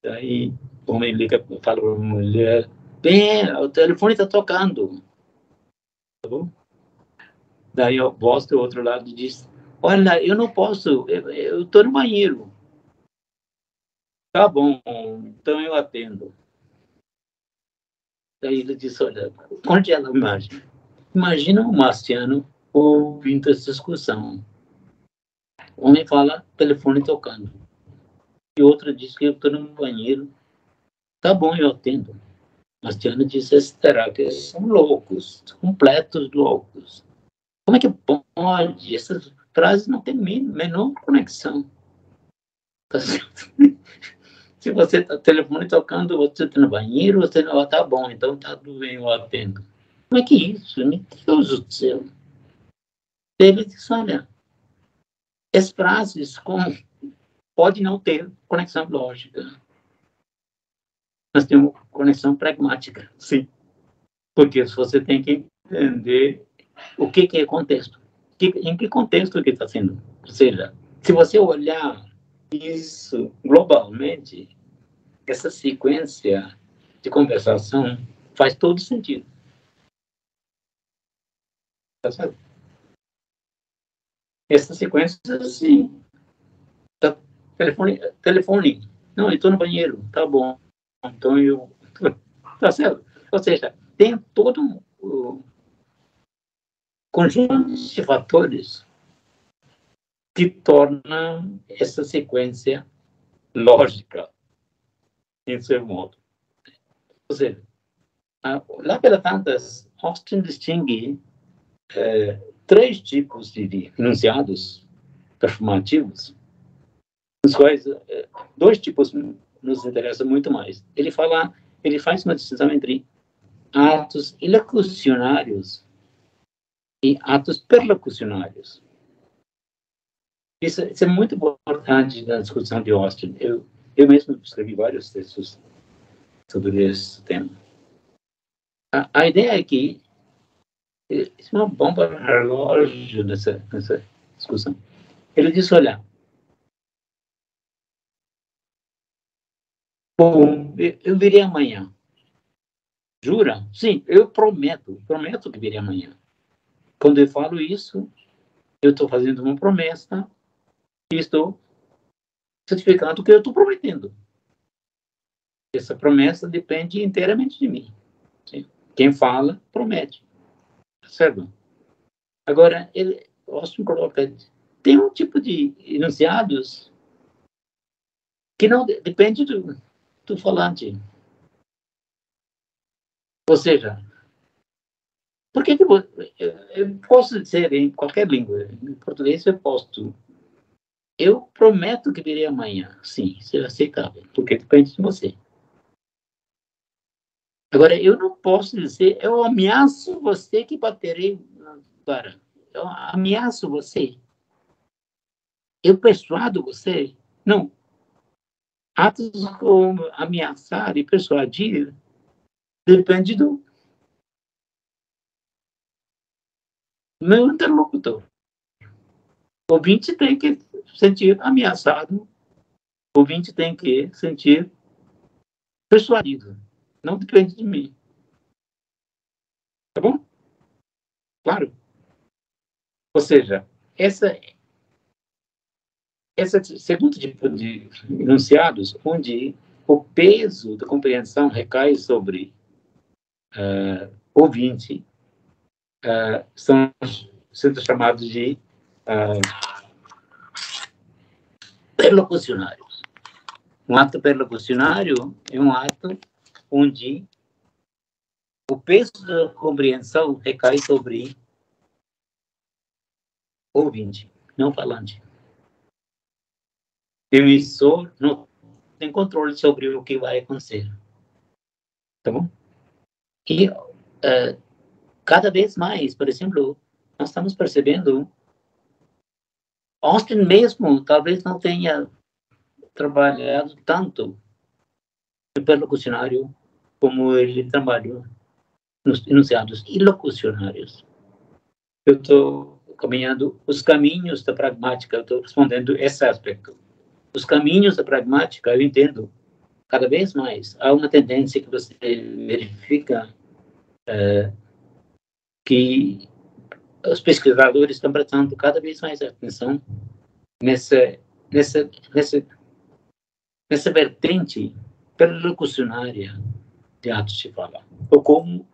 Daí o homem liga, fala para a mulher, bem, o telefone está tocando. Tá bom? Daí a voz do outro lado diz, olha, eu não posso, eu estou no banheiro. Tá bom, então eu atendo. Daí ele disse, olha, onde é a imagem? Imagina um marciano ouvindo essa discussão. O homem fala, telefone tocando. E outro diz que eu estou no banheiro. Tá bom, eu atendo. Marciano disse, será que eles são loucos, completos loucos? Como é que pode? Essas frases não têm menor conexão. Tá certo? Se você está telefone tocando, você está no banheiro, você não está bom, então está tudo bem, eu atendo. Como é que é isso? Meu Deus do céu. Ele disse, olha, as frases podem não ter conexão lógica, mas tem uma conexão pragmática, sim. Porque você tem que entender o que é contexto. Em que contexto que está sendo. Ou seja, se você olhar isso globalmente, essa sequência de conversação faz todo sentido. Tá certo? Essa sequência, sim. Tá, telefone. Não, eu estou no banheiro. Tá bom. Então eu... Tá certo? Ou seja, tem todo um conjunto de fatores que tornam essa sequência lógica, em seu modo. Ou seja, lá pelas tantas, Austin distingue 3 tipos de enunciados performativos, dos quais 2 tipos nos interessam muito mais. Ele faz uma distinção entre atos ilocucionários e atos perlocucionários. Isso é muito importante na discussão de Austin. Eu mesmo escrevi vários textos sobre esse tema. A ideia é que isso é uma bomba relógio nessa discussão. Ele disse, olha, bom, eu virei amanhã. Jura? Sim, eu prometo que virei amanhã. Quando eu falo isso, eu estou fazendo uma promessa e estou certificando que eu estou prometendo. essa promessa depende inteiramente de mim. Sim. Quem fala, promete. Certo? Agora, Austin coloca, tem um tipo de enunciados que não depende do falante. Ou seja, por que eu posso dizer em qualquer língua, em português eu posso, eu prometo que virei amanhã. Sim, isso é aceitável, porque depende de você. Agora, eu não posso dizer, eu ameaço você que baterei na cara. Eu ameaço você. Eu persuado você. Não. Atos como ameaçar e persuadir depende do meu interlocutor. O ouvinte tem que sentir ameaçado. O ouvinte tem que sentir persuadido. Não depende de mim. Tá bom? Claro. Ou seja, esse segundo tipo de enunciados, onde o peso da compreensão recai sobre ouvinte, são sendo chamados de perlocucionários. Um ato perlocucionário é um ato onde o peso da compreensão recai sobre ouvinte, não falante. O emissor não tem controle sobre o que vai acontecer. Tá bom? E cada vez mais, por exemplo, nós estamos percebendo, Austin mesmo talvez não tenha trabalhado tanto no perlocucionário como ele trabalhou nos enunciados ilocucionários. Eu estou caminhando os caminhos da pragmática, eu estou respondendo esse aspecto. Os caminhos da pragmática, eu entendo, cada vez mais, há uma tendência que você verifica que os pesquisadores estão prestando cada vez mais atenção nessa vertente perlocucionária de atos de fala, ou como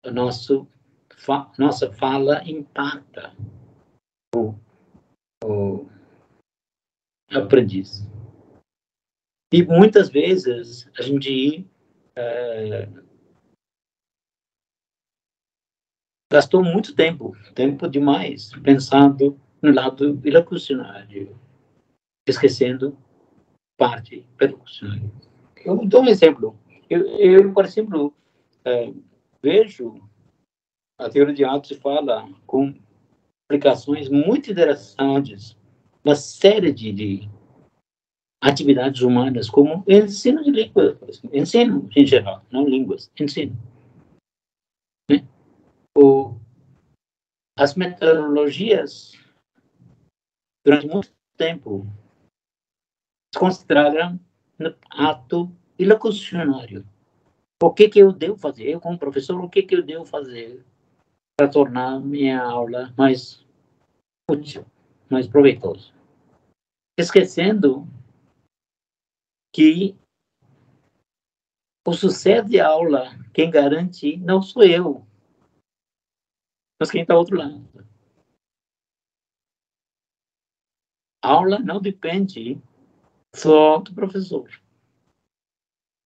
a nossa fala impacta o aprendiz. E muitas vezes a gente gastou muito tempo demais, pensando no lado ilocucionário, esquecendo parte perlocucionária. Eu dou um exemplo. Eu por exemplo, vejo a teoria de atos de fala com aplicações muito interessantes, uma série de atividades humanas, como ensino de língua, ensino em geral, não línguas, ensino. Né? As metodologias, durante muito tempo, se consideraram no ato ilocucionário. O que eu devo fazer? Eu, como professor, o que eu devo fazer para tornar minha aula mais útil, mais proveitosa? Esquecendo que o sucesso de aula, quem garante, não sou eu, mas quem está ao outro lado. A aula não depende só do professor.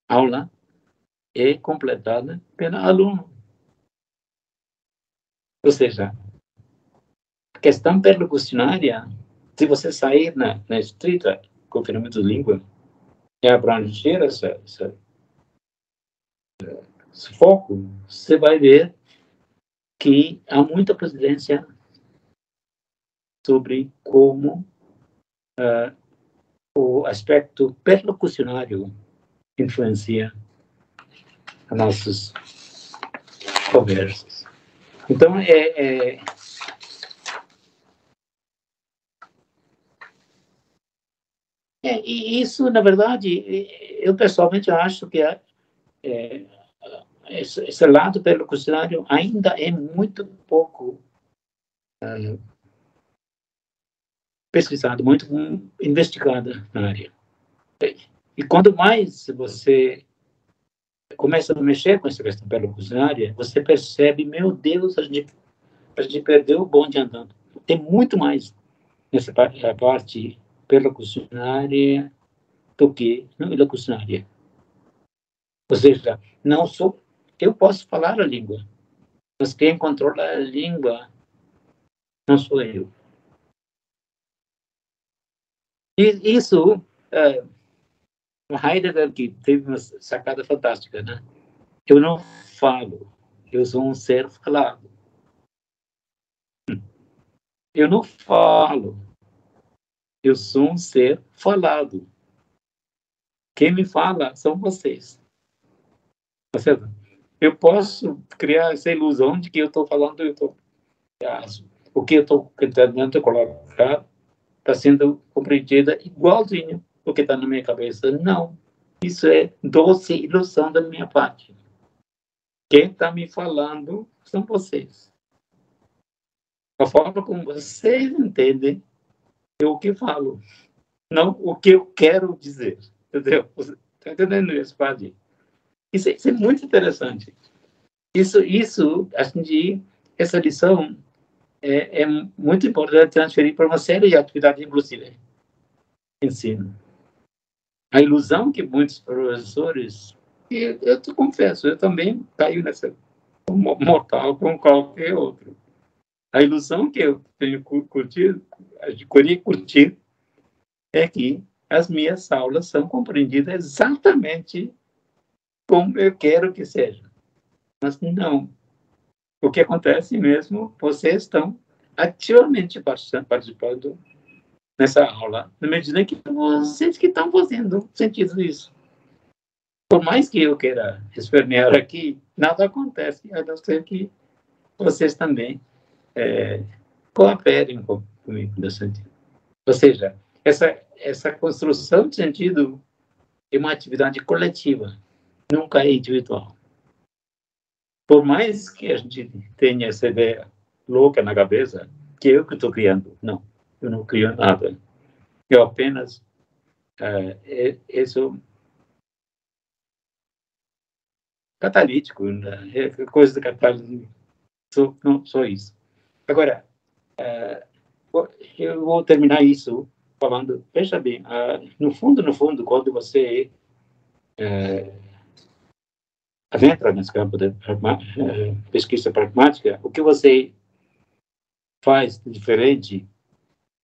A aula é completada pelo aluno. Ou seja, a questão perlocucionária, se você sair na estrita confinamento de língua e abranger esse foco, você vai ver que há muita presidência sobre como o aspecto perlocucionário influencia as nossas conversas. Então, e isso, na verdade, eu pessoalmente acho que esse lado perlocucionário ainda é muito pouco pesquisado, muito investigado na área. E quanto mais você começa a mexer com essa questão perlocucionária, você percebe, meu Deus, a gente perdeu o bonde andando. Tem muito mais nessa parte perlocucionária do que não ilocucionária. Ou seja, não sou... Eu posso falar a língua, mas quem controla a língua não sou eu. E isso, Heidegger que teve uma sacada fantástica, né? Eu não falo, eu sou um ser falado. Eu não falo, eu sou um ser falado. Quem me fala são vocês. Eu posso criar essa ilusão de que eu estou falando, o que eu estou tentando colocar está sendo compreendida igualzinho o que está na minha cabeça. Não. Isso é doce ilusão da minha parte. Quem está me falando são vocês. A forma como vocês entendem é o que eu falo, não o que eu quero dizer. Entendeu? Está entendendo isso, padre? Isso é muito interessante. Essa lição é muito importante transferir para uma série de atividades, inclusive ensino. A ilusão que muitos professores, e eu te confesso, eu também caio nessa mortal com qualquer outro. A ilusão que eu tenho curtido é que as minhas aulas são compreendidas exatamente como eu quero que seja. Mas não. O que acontece mesmo, vocês estão ativamente participando nessa aula, na medida que vocês que estão fazendo sentido isso. Por mais que eu queira espernear aqui, nada acontece, a não ser que vocês também cooperem comigo nesse sentido. Ou seja, essa construção de sentido é uma atividade coletiva, nunca é individual. Por mais que a gente tenha essa ideia louca na cabeça, que eu que estou criando. Não, eu não crio nada. Eu apenas... isso catalítico, né? É coisa de catálise. Não só isso. Agora, eu vou terminar isso falando, veja bem, no fundo, quando você adentra nesse campo de pesquisa pragmática, o que você faz de diferente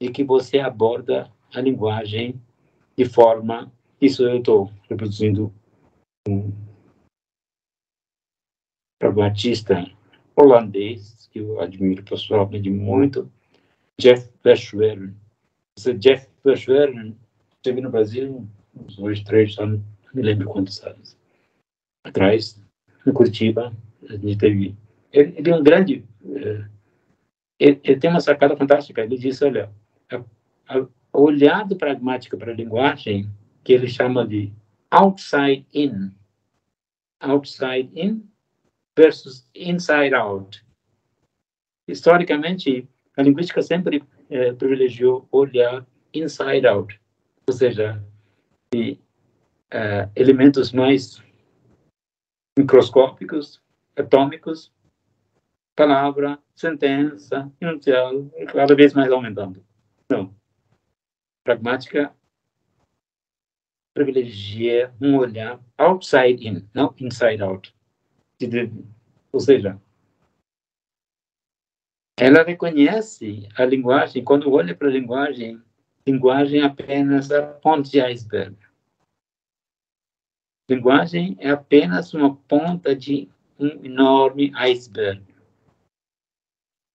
é que você aborda a linguagem de forma... Isso eu estou reproduzindo um pragmatista holandês, que eu admiro pessoalmente muito, Jeff Verschueren. Jeff Verschueren esteve no Brasil uns 2, 3 anos, não me lembro quantos anos atrás, em Curitiba. A gente teve... Ele é um grande... Ele tem uma sacada fantástica. Ele disse, olha, o olhado pragmático para a linguagem, que ele chama de outside in versus inside out. Historicamente, a linguística sempre privilegiou olhar inside out, ou seja, elementos mais microscópicos, atômicos, palavra, sentença, enunciado, cada vez mais aumentando. Não. Pragmática privilegia um olhar outside in, não inside out. Ou seja, ela reconhece a linguagem, quando olha para a linguagem apenas a ponta de iceberg. Linguagem é apenas uma ponta de um enorme iceberg.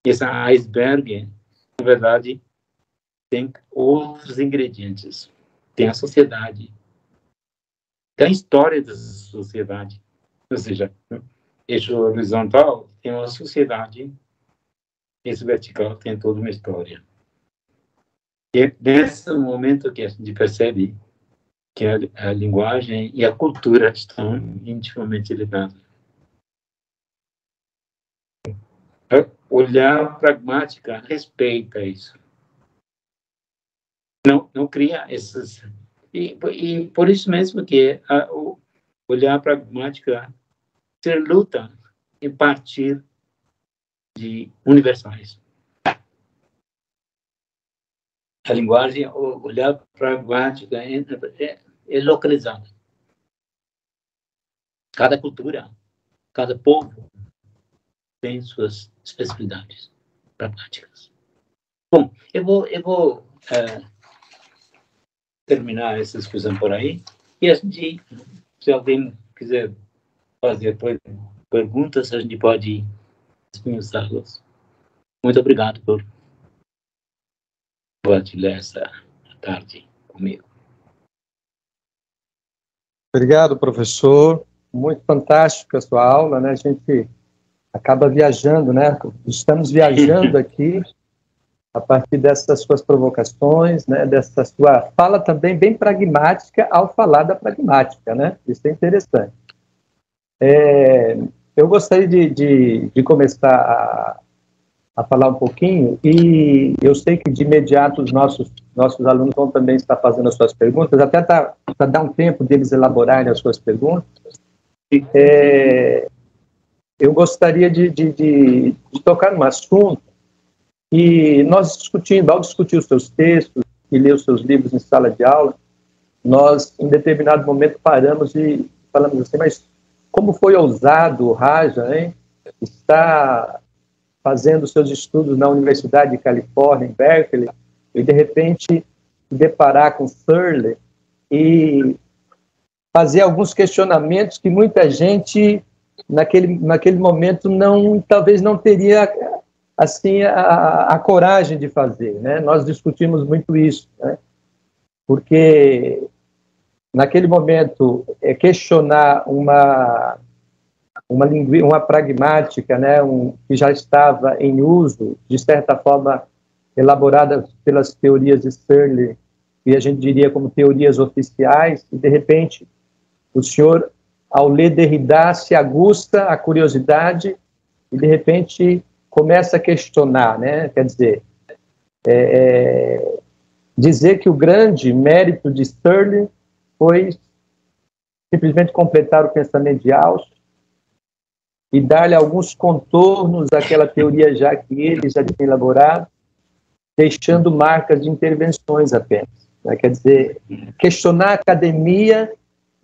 Esse iceberg, na verdade, tem outros ingredientes. Tem a sociedade, tem a história da sociedade. Ou seja, eixo horizontal tem uma sociedade, esse vertical tem toda uma história. E é nesse momento que a gente percebe que a linguagem e a cultura estão intimamente ligadas. Olhar pragmática respeita isso. Não cria esses... E por isso mesmo que olhar pragmática ser luta em partir de universais. A linguagem, o olhar pragmático é localizado. Cada cultura, cada povo tem suas especificidades pragmáticas. Bom, eu vou terminar essa discussão por aí. E a gente, se alguém quiser fazer perguntas, a gente pode dispensá-las. Muito obrigado por compartilhar essa tarde comigo. Obrigado, professor. Muito fantástica a sua aula, né? A gente acaba viajando, né? Estamos viajando aqui a partir dessas suas provocações, né? Dessa sua fala também bem pragmática ao falar da pragmática, né? Isso é interessante. Eu gostaria de começar a falar um pouquinho, e eu sei que de imediato os nossos alunos vão também estar fazendo as suas perguntas, até para dar um tempo deles elaborarem as suas perguntas. Eu gostaria de tocar num assunto que nós discutimos, ao discutir os seus textos e ler os seus livros em sala de aula, nós, em determinado momento, paramos e falamos assim, mas como foi ousado o Raja, hein? Está fazendo seus estudos na Universidade de Califórnia, em Berkeley, e de repente se deparar com Searle e fazer alguns questionamentos que muita gente naquele momento talvez não teria assim a coragem de fazer, né? Nós discutimos muito isso, né? Porque naquele momento questionar uma pragmática, né, que já estava em uso, de certa forma elaborada pelas teorias de Searle, e a gente diria como teorias oficiais, e de repente o senhor, ao ler Derrida, se aguça a curiosidade e de repente começa a questionar, né? Quer dizer, dizer que o grande mérito de Searle foi simplesmente completar o pensamento de Austin e dar-lhe alguns contornos àquela teoria já que ele já tinha elaborado, deixando marcas de intervenções apenas, né? Quer dizer, questionar a academia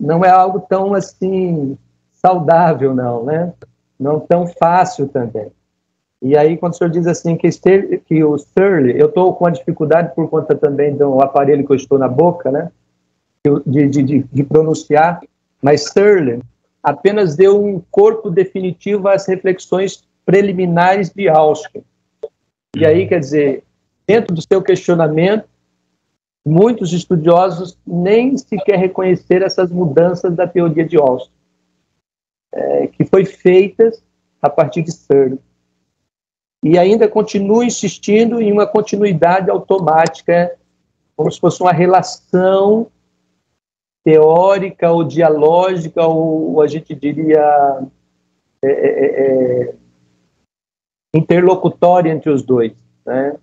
não é algo tão assim saudável, não, né? Não tão fácil também. E aí, quando o senhor diz assim que o Searle, eu estou com uma dificuldade por conta também do aparelho que eu estou na boca, né? De pronunciar, mas Searle apenas deu um corpo definitivo às reflexões preliminares de Austin. E aí, quer dizer, dentro do seu questionamento, muitos estudiosos nem sequer reconheceram essas mudanças da teoria de Austin, que foi feitas a partir de Searle. E ainda continua insistindo em uma continuidade automática, como se fosse uma relação teórica ou dialógica, ou a gente diria interlocutória entre os dois, né?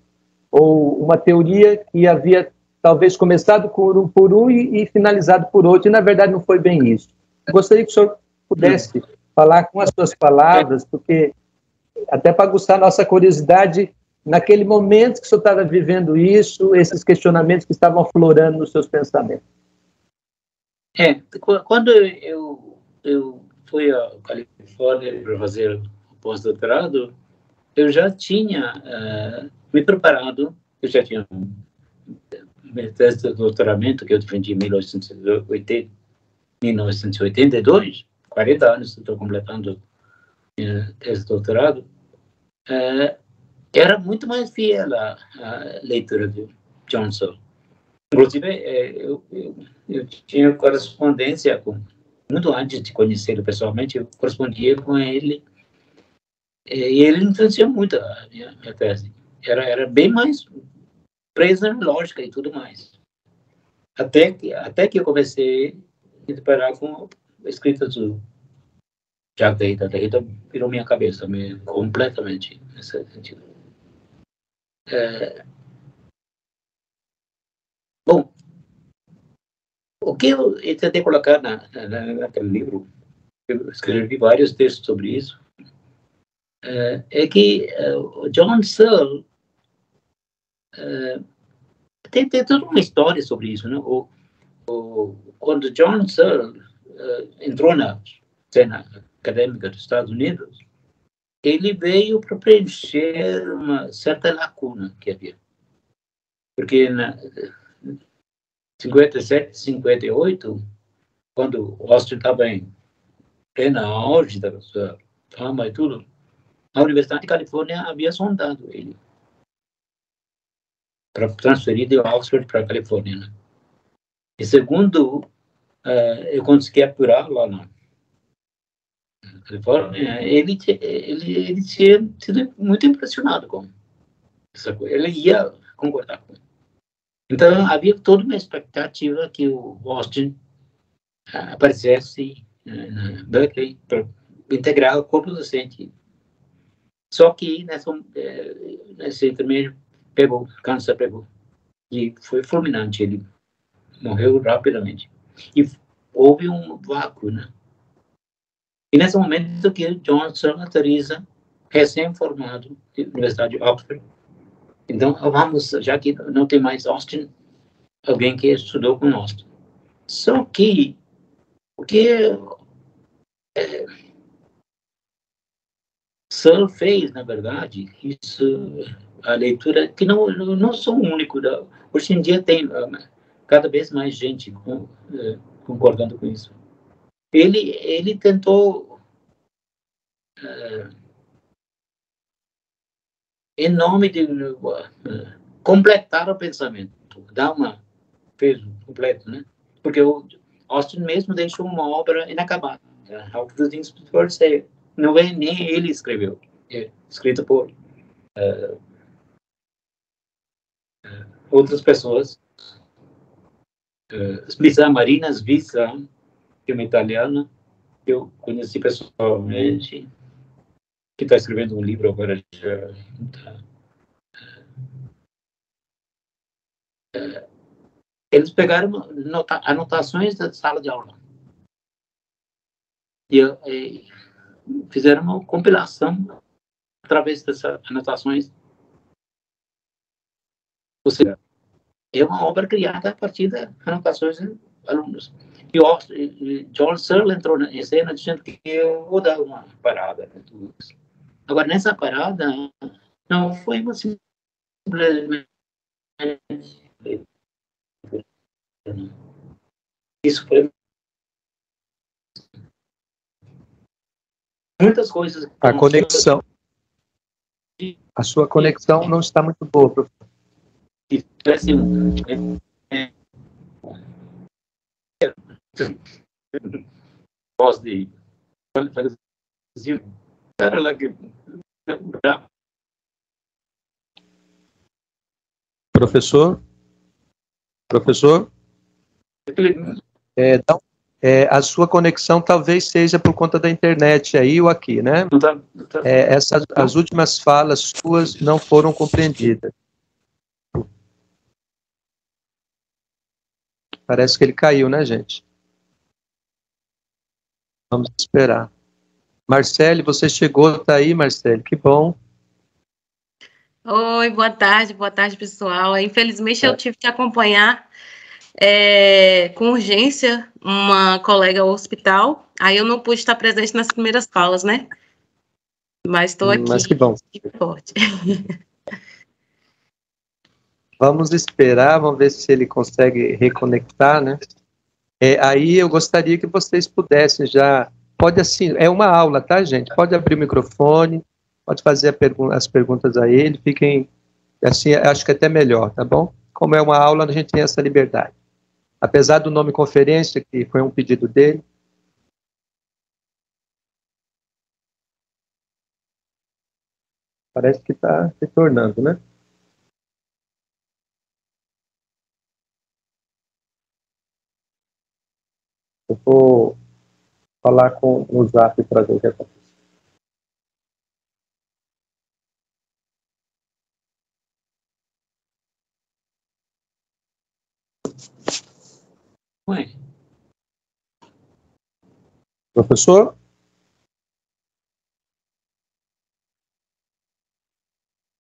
Ou uma teoria que havia talvez começado por um e finalizado por outro, e na verdade não foi bem isso. Gostaria que o senhor pudesse falar com as suas palavras, porque até para aguçar nossa curiosidade, naquele momento que o senhor estava vivendo isso, esses questionamentos que estavam aflorando nos seus pensamentos. Quando eu fui à Califórnia para fazer o pós-doutorado, eu já tinha me preparado, eu já tinha minha tese de doutoramento que eu defendi em 1982, 40 anos estou completando minha tese de doutorado, era muito mais fiel à leitura de Johnson. Inclusive, eu tinha correspondência muito antes de conhecê-lo pessoalmente, eu correspondia com ele, e ele influenciou muito a minha tese. Era bem mais presa na lógica e tudo mais. Até que eu comecei a me deparar com a escrita do Jacques Derrida. Derrida virou minha cabeça completamente nesse sentido. Bom, o que eu tentei colocar naquele livro, eu escrevi vários textos sobre isso, é que o John Searle tem toda uma história sobre isso, né? Quando John Searle entrou na cena acadêmica dos Estados Unidos, ele veio para preencher uma certa lacuna que havia. Porque na 57, 58, quando Austin estava em plena auge da sua fama e tudo, a Universidade de Califórnia havia sondado ele para transferir de Oxford para a Califórnia. Né? E segundo eu consegui apurar lá na Califórnia, ele tinha sido muito impressionado com essa coisa. Ele ia concordar com. Então, havia toda uma expectativa que o Austin aparecesse na Berkeley para integrar o corpo docente. Só que nesse intermédio câncer pegou. E foi fulminante, ele morreu rapidamente. E houve um vácuo, né? E nesse momento que John Searle autoriza, recém-formado, da Universidade de Oxford. Então, vamos, já que não tem mais Austin, alguém que estudou com Austin. Só que o que Searle fez, na verdade, isso, a leitura, que não sou o único. Hoje em dia tem cada vez mais gente concordando com isso. Ele tentou, em nome de completar o pensamento, fez completo, né? Porque o Austin mesmo deixou uma obra inacabada. How to Do Things Before Say. Não é nem ele escreveu. É escrito por outras pessoas. Marina Svissa, que é uma italiana, que eu conheci pessoalmente, que está escrevendo um livro agora. Eles pegaram anotações da sala de aula e fizeram uma compilação através dessas anotações. Ou seja, é uma obra criada a partir das anotações dos alunos. E John Searle entrou em cena dizendo que eu vou dar uma parada. Agora, nessa parada, não foi uma simplesmente. Isso foi muitas coisas. A sua conexão não está muito boa, professor. Voz de Professor? A sua conexão talvez seja por conta da internet aí ou aqui, né? As últimas falas suas não foram compreendidas. Parece que ele caiu, né, gente? Vamos esperar. Marcele, você chegou, tá aí, Marcele? Que bom. Oi, boa tarde, pessoal. Infelizmente, eu tive que acompanhar com urgência uma colega ao hospital, aí eu não pude estar presente nas primeiras falas, né? Mas estou aqui. Mas que bom. Forte. Vamos esperar, vamos ver se ele consegue reconectar, né? Aí eu gostaria que vocês pudessem já... Pode assim, é uma aula, tá, gente? Pode abrir o microfone, pode fazer as perguntas a ele, fiquem... Assim, acho que é até melhor, tá bom? Como é uma aula, a gente tem essa liberdade. Apesar do nome conferência, que foi um pedido dele. Parece que está se tornando, né? Eu vou falar com o Zap para ver o que acontece. Ué. Professor?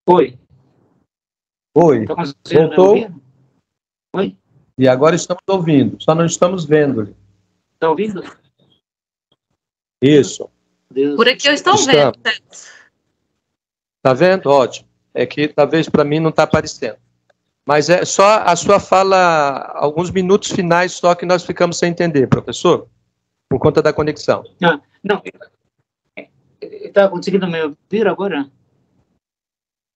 Oi. Oi. Tá conseguindo me Voltou? ouvir? Oi. E agora estamos ouvindo, só não estamos vendo. Está ouvindo? Isso. Deus. Por aqui eu estou vendo. Está vendo? Ótimo. É que talvez para mim não está aparecendo. Mas é só a sua fala, alguns minutos finais só que nós ficamos sem entender, professor, por conta da conexão. Não. Está conseguindo me ouvir agora?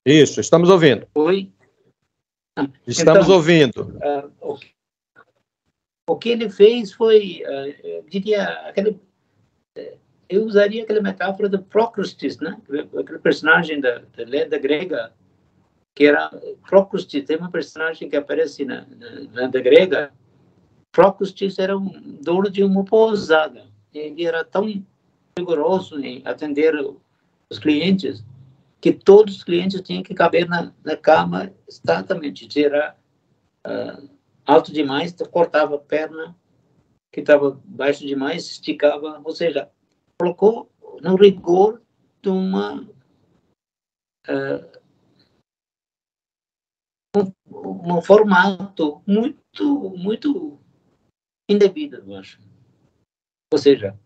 Isso, estamos ouvindo. Oi. Estamos então, ouvindo. O que ele fez foi, eu usaria aquela metáfora do Procrustes, né? Aquele personagem da lenda grega, que era Procrustes. Tem uma personagem que aparece na lenda grega. Procrustes era um dono de uma pousada. Ele era tão rigoroso em atender os clientes que todos os clientes tinham que caber na cama exatamente. Se era alto demais, cortava a perna, que estava baixo demais, esticava, ou seja, colocou no rigor de um formato muito indevido, eu acho. Ou seja,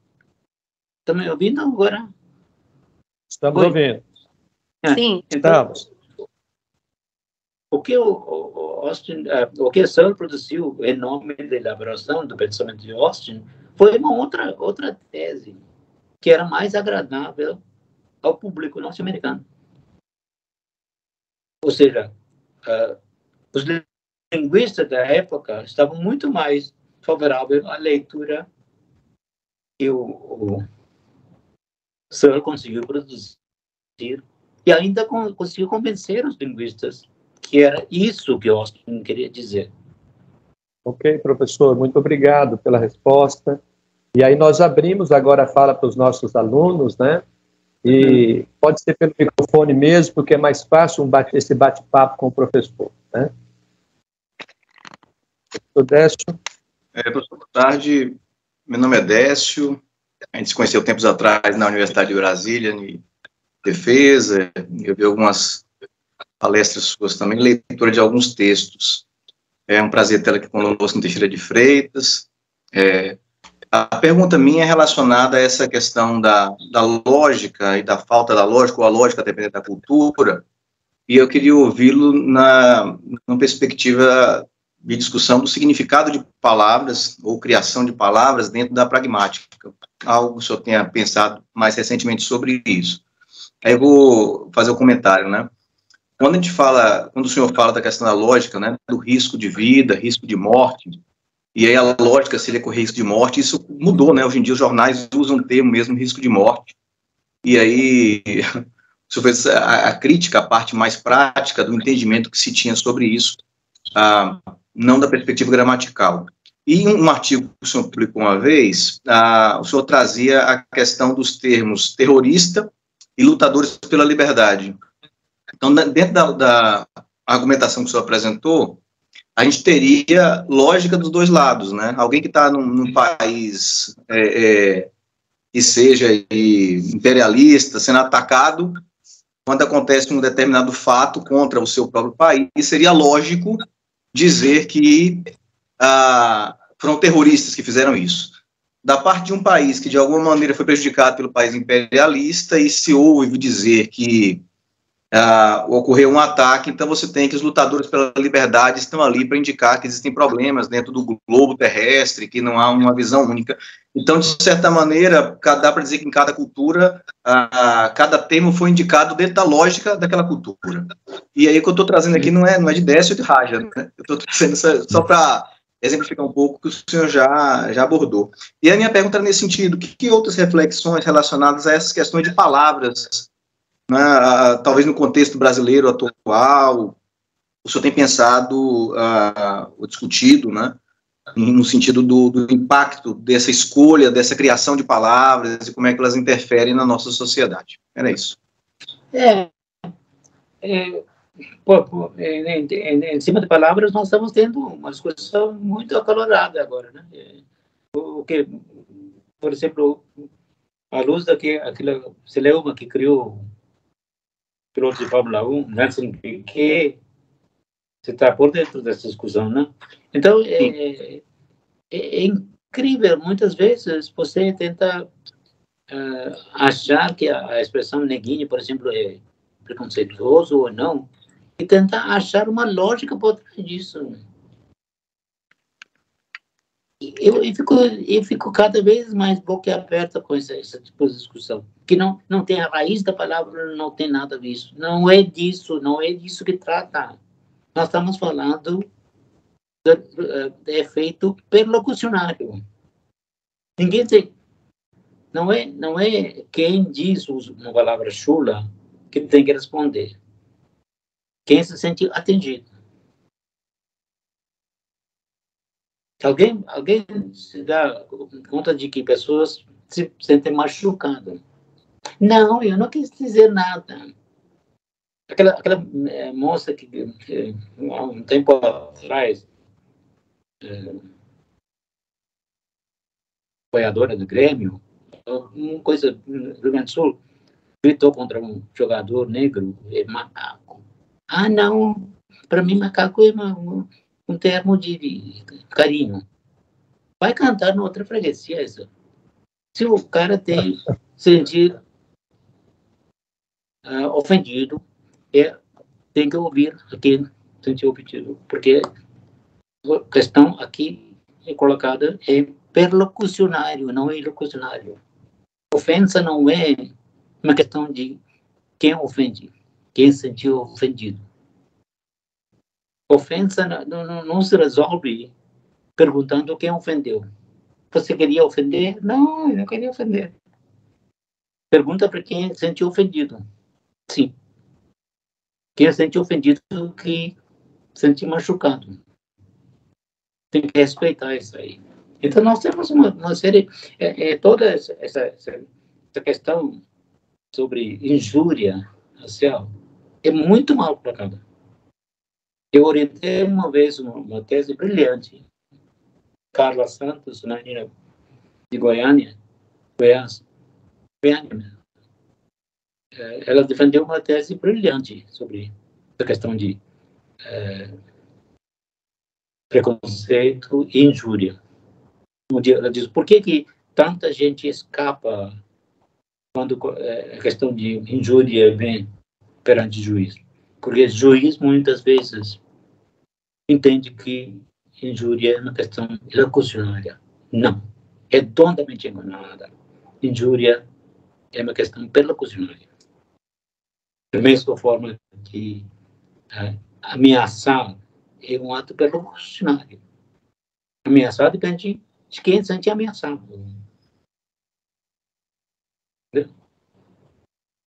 estão me ouvindo agora? Estamos ouvindo. Sim. Então, Estamos. o que o que Searle produziu em nome da elaboração do pensamento de Austin foi uma outra tese que era mais agradável ao público norte-americano. Ou seja, os linguistas da época estavam muito mais favoráveis à leitura que o Searle conseguiu produzir e ainda conseguiu convencer os linguistas que era isso que Austin queria dizer. Ok, professor, muito obrigado pela resposta. E aí nós abrimos agora a fala para os nossos alunos, né? E pode ser pelo microfone mesmo, porque é mais fácil esse bate-papo com o professor, né? Professor Décio. Professor, boa tarde. Meu nome é Décio. A gente se conheceu tempos atrás na Universidade de Brasília, em defesa. Eu vi algumas palestras suas também, leitura de alguns textos. É um prazer tê-la aqui conosco no Teixeira de Freitas. A pergunta minha é relacionada a essa questão da lógica e da falta da lógica, ou a lógica dependendo da cultura, e eu queria ouvi-lo numa perspectiva de discussão do significado de palavras, ou criação de palavras dentro da pragmática. Algo que o senhor tenha pensado mais recentemente sobre isso. Aí eu vou fazer um comentário, né? Quando o senhor fala da questão da lógica, né, do risco de vida, risco de morte, e aí a lógica seria com o risco de morte, isso mudou, né? Hoje em dia os jornais usam o termo mesmo, risco de morte. E aí, o senhor fez a crítica, a parte mais prática do entendimento que se tinha sobre isso, não da perspectiva gramatical. E um artigo que o senhor publicou uma vez, o senhor trazia a questão dos termos terrorista e lutadores pela liberdade. Então, dentro da argumentação que o senhor apresentou, a gente teria lógica dos dois lados, né? Alguém que está num país que seja imperialista, sendo atacado, quando acontece um determinado fato contra o seu próprio país, seria lógico dizer que foram terroristas que fizeram isso. Da parte de um país que, de alguma maneira, foi prejudicado pelo país imperialista e se ouve dizer que ocorreu um ataque, então você tem que os lutadores pela liberdade estão ali para indicar que existem problemas dentro do globo terrestre, que não há uma visão única. Então, de certa maneira, dá para dizer que em cada cultura, cada termo foi indicado dentro da lógica daquela cultura. E aí o que eu estou trazendo aqui não é de Décio ou de Raja, né? Eu estou trazendo só para exemplificar um pouco o que o senhor já abordou. E a minha pergunta era nesse sentido: que outras reflexões relacionadas a essas questões de palavras, né, talvez no contexto brasileiro atual, o senhor tem pensado ou discutido, né, no sentido do impacto dessa escolha, dessa criação de palavras e como é que elas interferem na nossa sociedade? Era isso. Em cima de palavras, nós estamos tendo uma discussão muito acalorada agora, né? O que, por exemplo, à luz daquela celeuma que criou o piloto de Fórmula 1, Nelson Piquet, você está por dentro dessa discussão, né? Então, é incrível, muitas vezes, você tenta achar que a expressão neguinho, por exemplo, é preconceituoso ou não, e tentar achar uma lógica por trás disso. Eu fico cada vez mais boquiaberta com essa tipo de discussão, que não tem a raiz da palavra, não tem nada disso. Não é disso que trata. Nós estamos falando de efeito perlocucionário. Ninguém tem. Não é quem diz uma palavra chula que tem que responder. Quem se sente atendido. Alguém se dá conta de que pessoas se sentem machucadas. Não, eu não quis dizer nada. Aquela moça que há um tempo atrás, apoiadora do Grêmio, uma coisa no Rio Grande do Sul, gritou contra um jogador negro, macaco. Ah, não, para mim macaco é um termo de carinho. Vai cantar na outra freguesia isso. Se o cara tem sentir ofendido, tem que ouvir quem sentiu ofendido, porque a questão aqui é colocada é perlocucionário, não é ilocucionário. Ofensa não é uma questão de quem ofende, quem sentiu ofendido. Ofensa não se resolve perguntando quem ofendeu. Você queria ofender? Não, eu não queria ofender. Pergunta para quem se sentiu ofendido. Sim. Quem se sentiu ofendido que se sentiu machucado. Tem que respeitar isso aí. Então, nós temos uma série... toda essa questão sobre injúria racial é muito mal colocada. Eu orientei uma vez uma tese brilhante. Carla Santos, né, de Goiânia, Goiás. Ela defendeu uma tese brilhante sobre a questão de preconceito e injúria. Um dia ela diz, por que tanta gente escapa quando a questão de injúria vem perante o juiz? Porque o juiz, muitas vezes, entende que injúria é uma questão ilocucionária. Não. É totalmente enganada. Injúria é uma questão perlocucionária. Da mesma forma que ameaçar é um ato perlocucionário. Ameaçar depende de quem se sente ameaçado.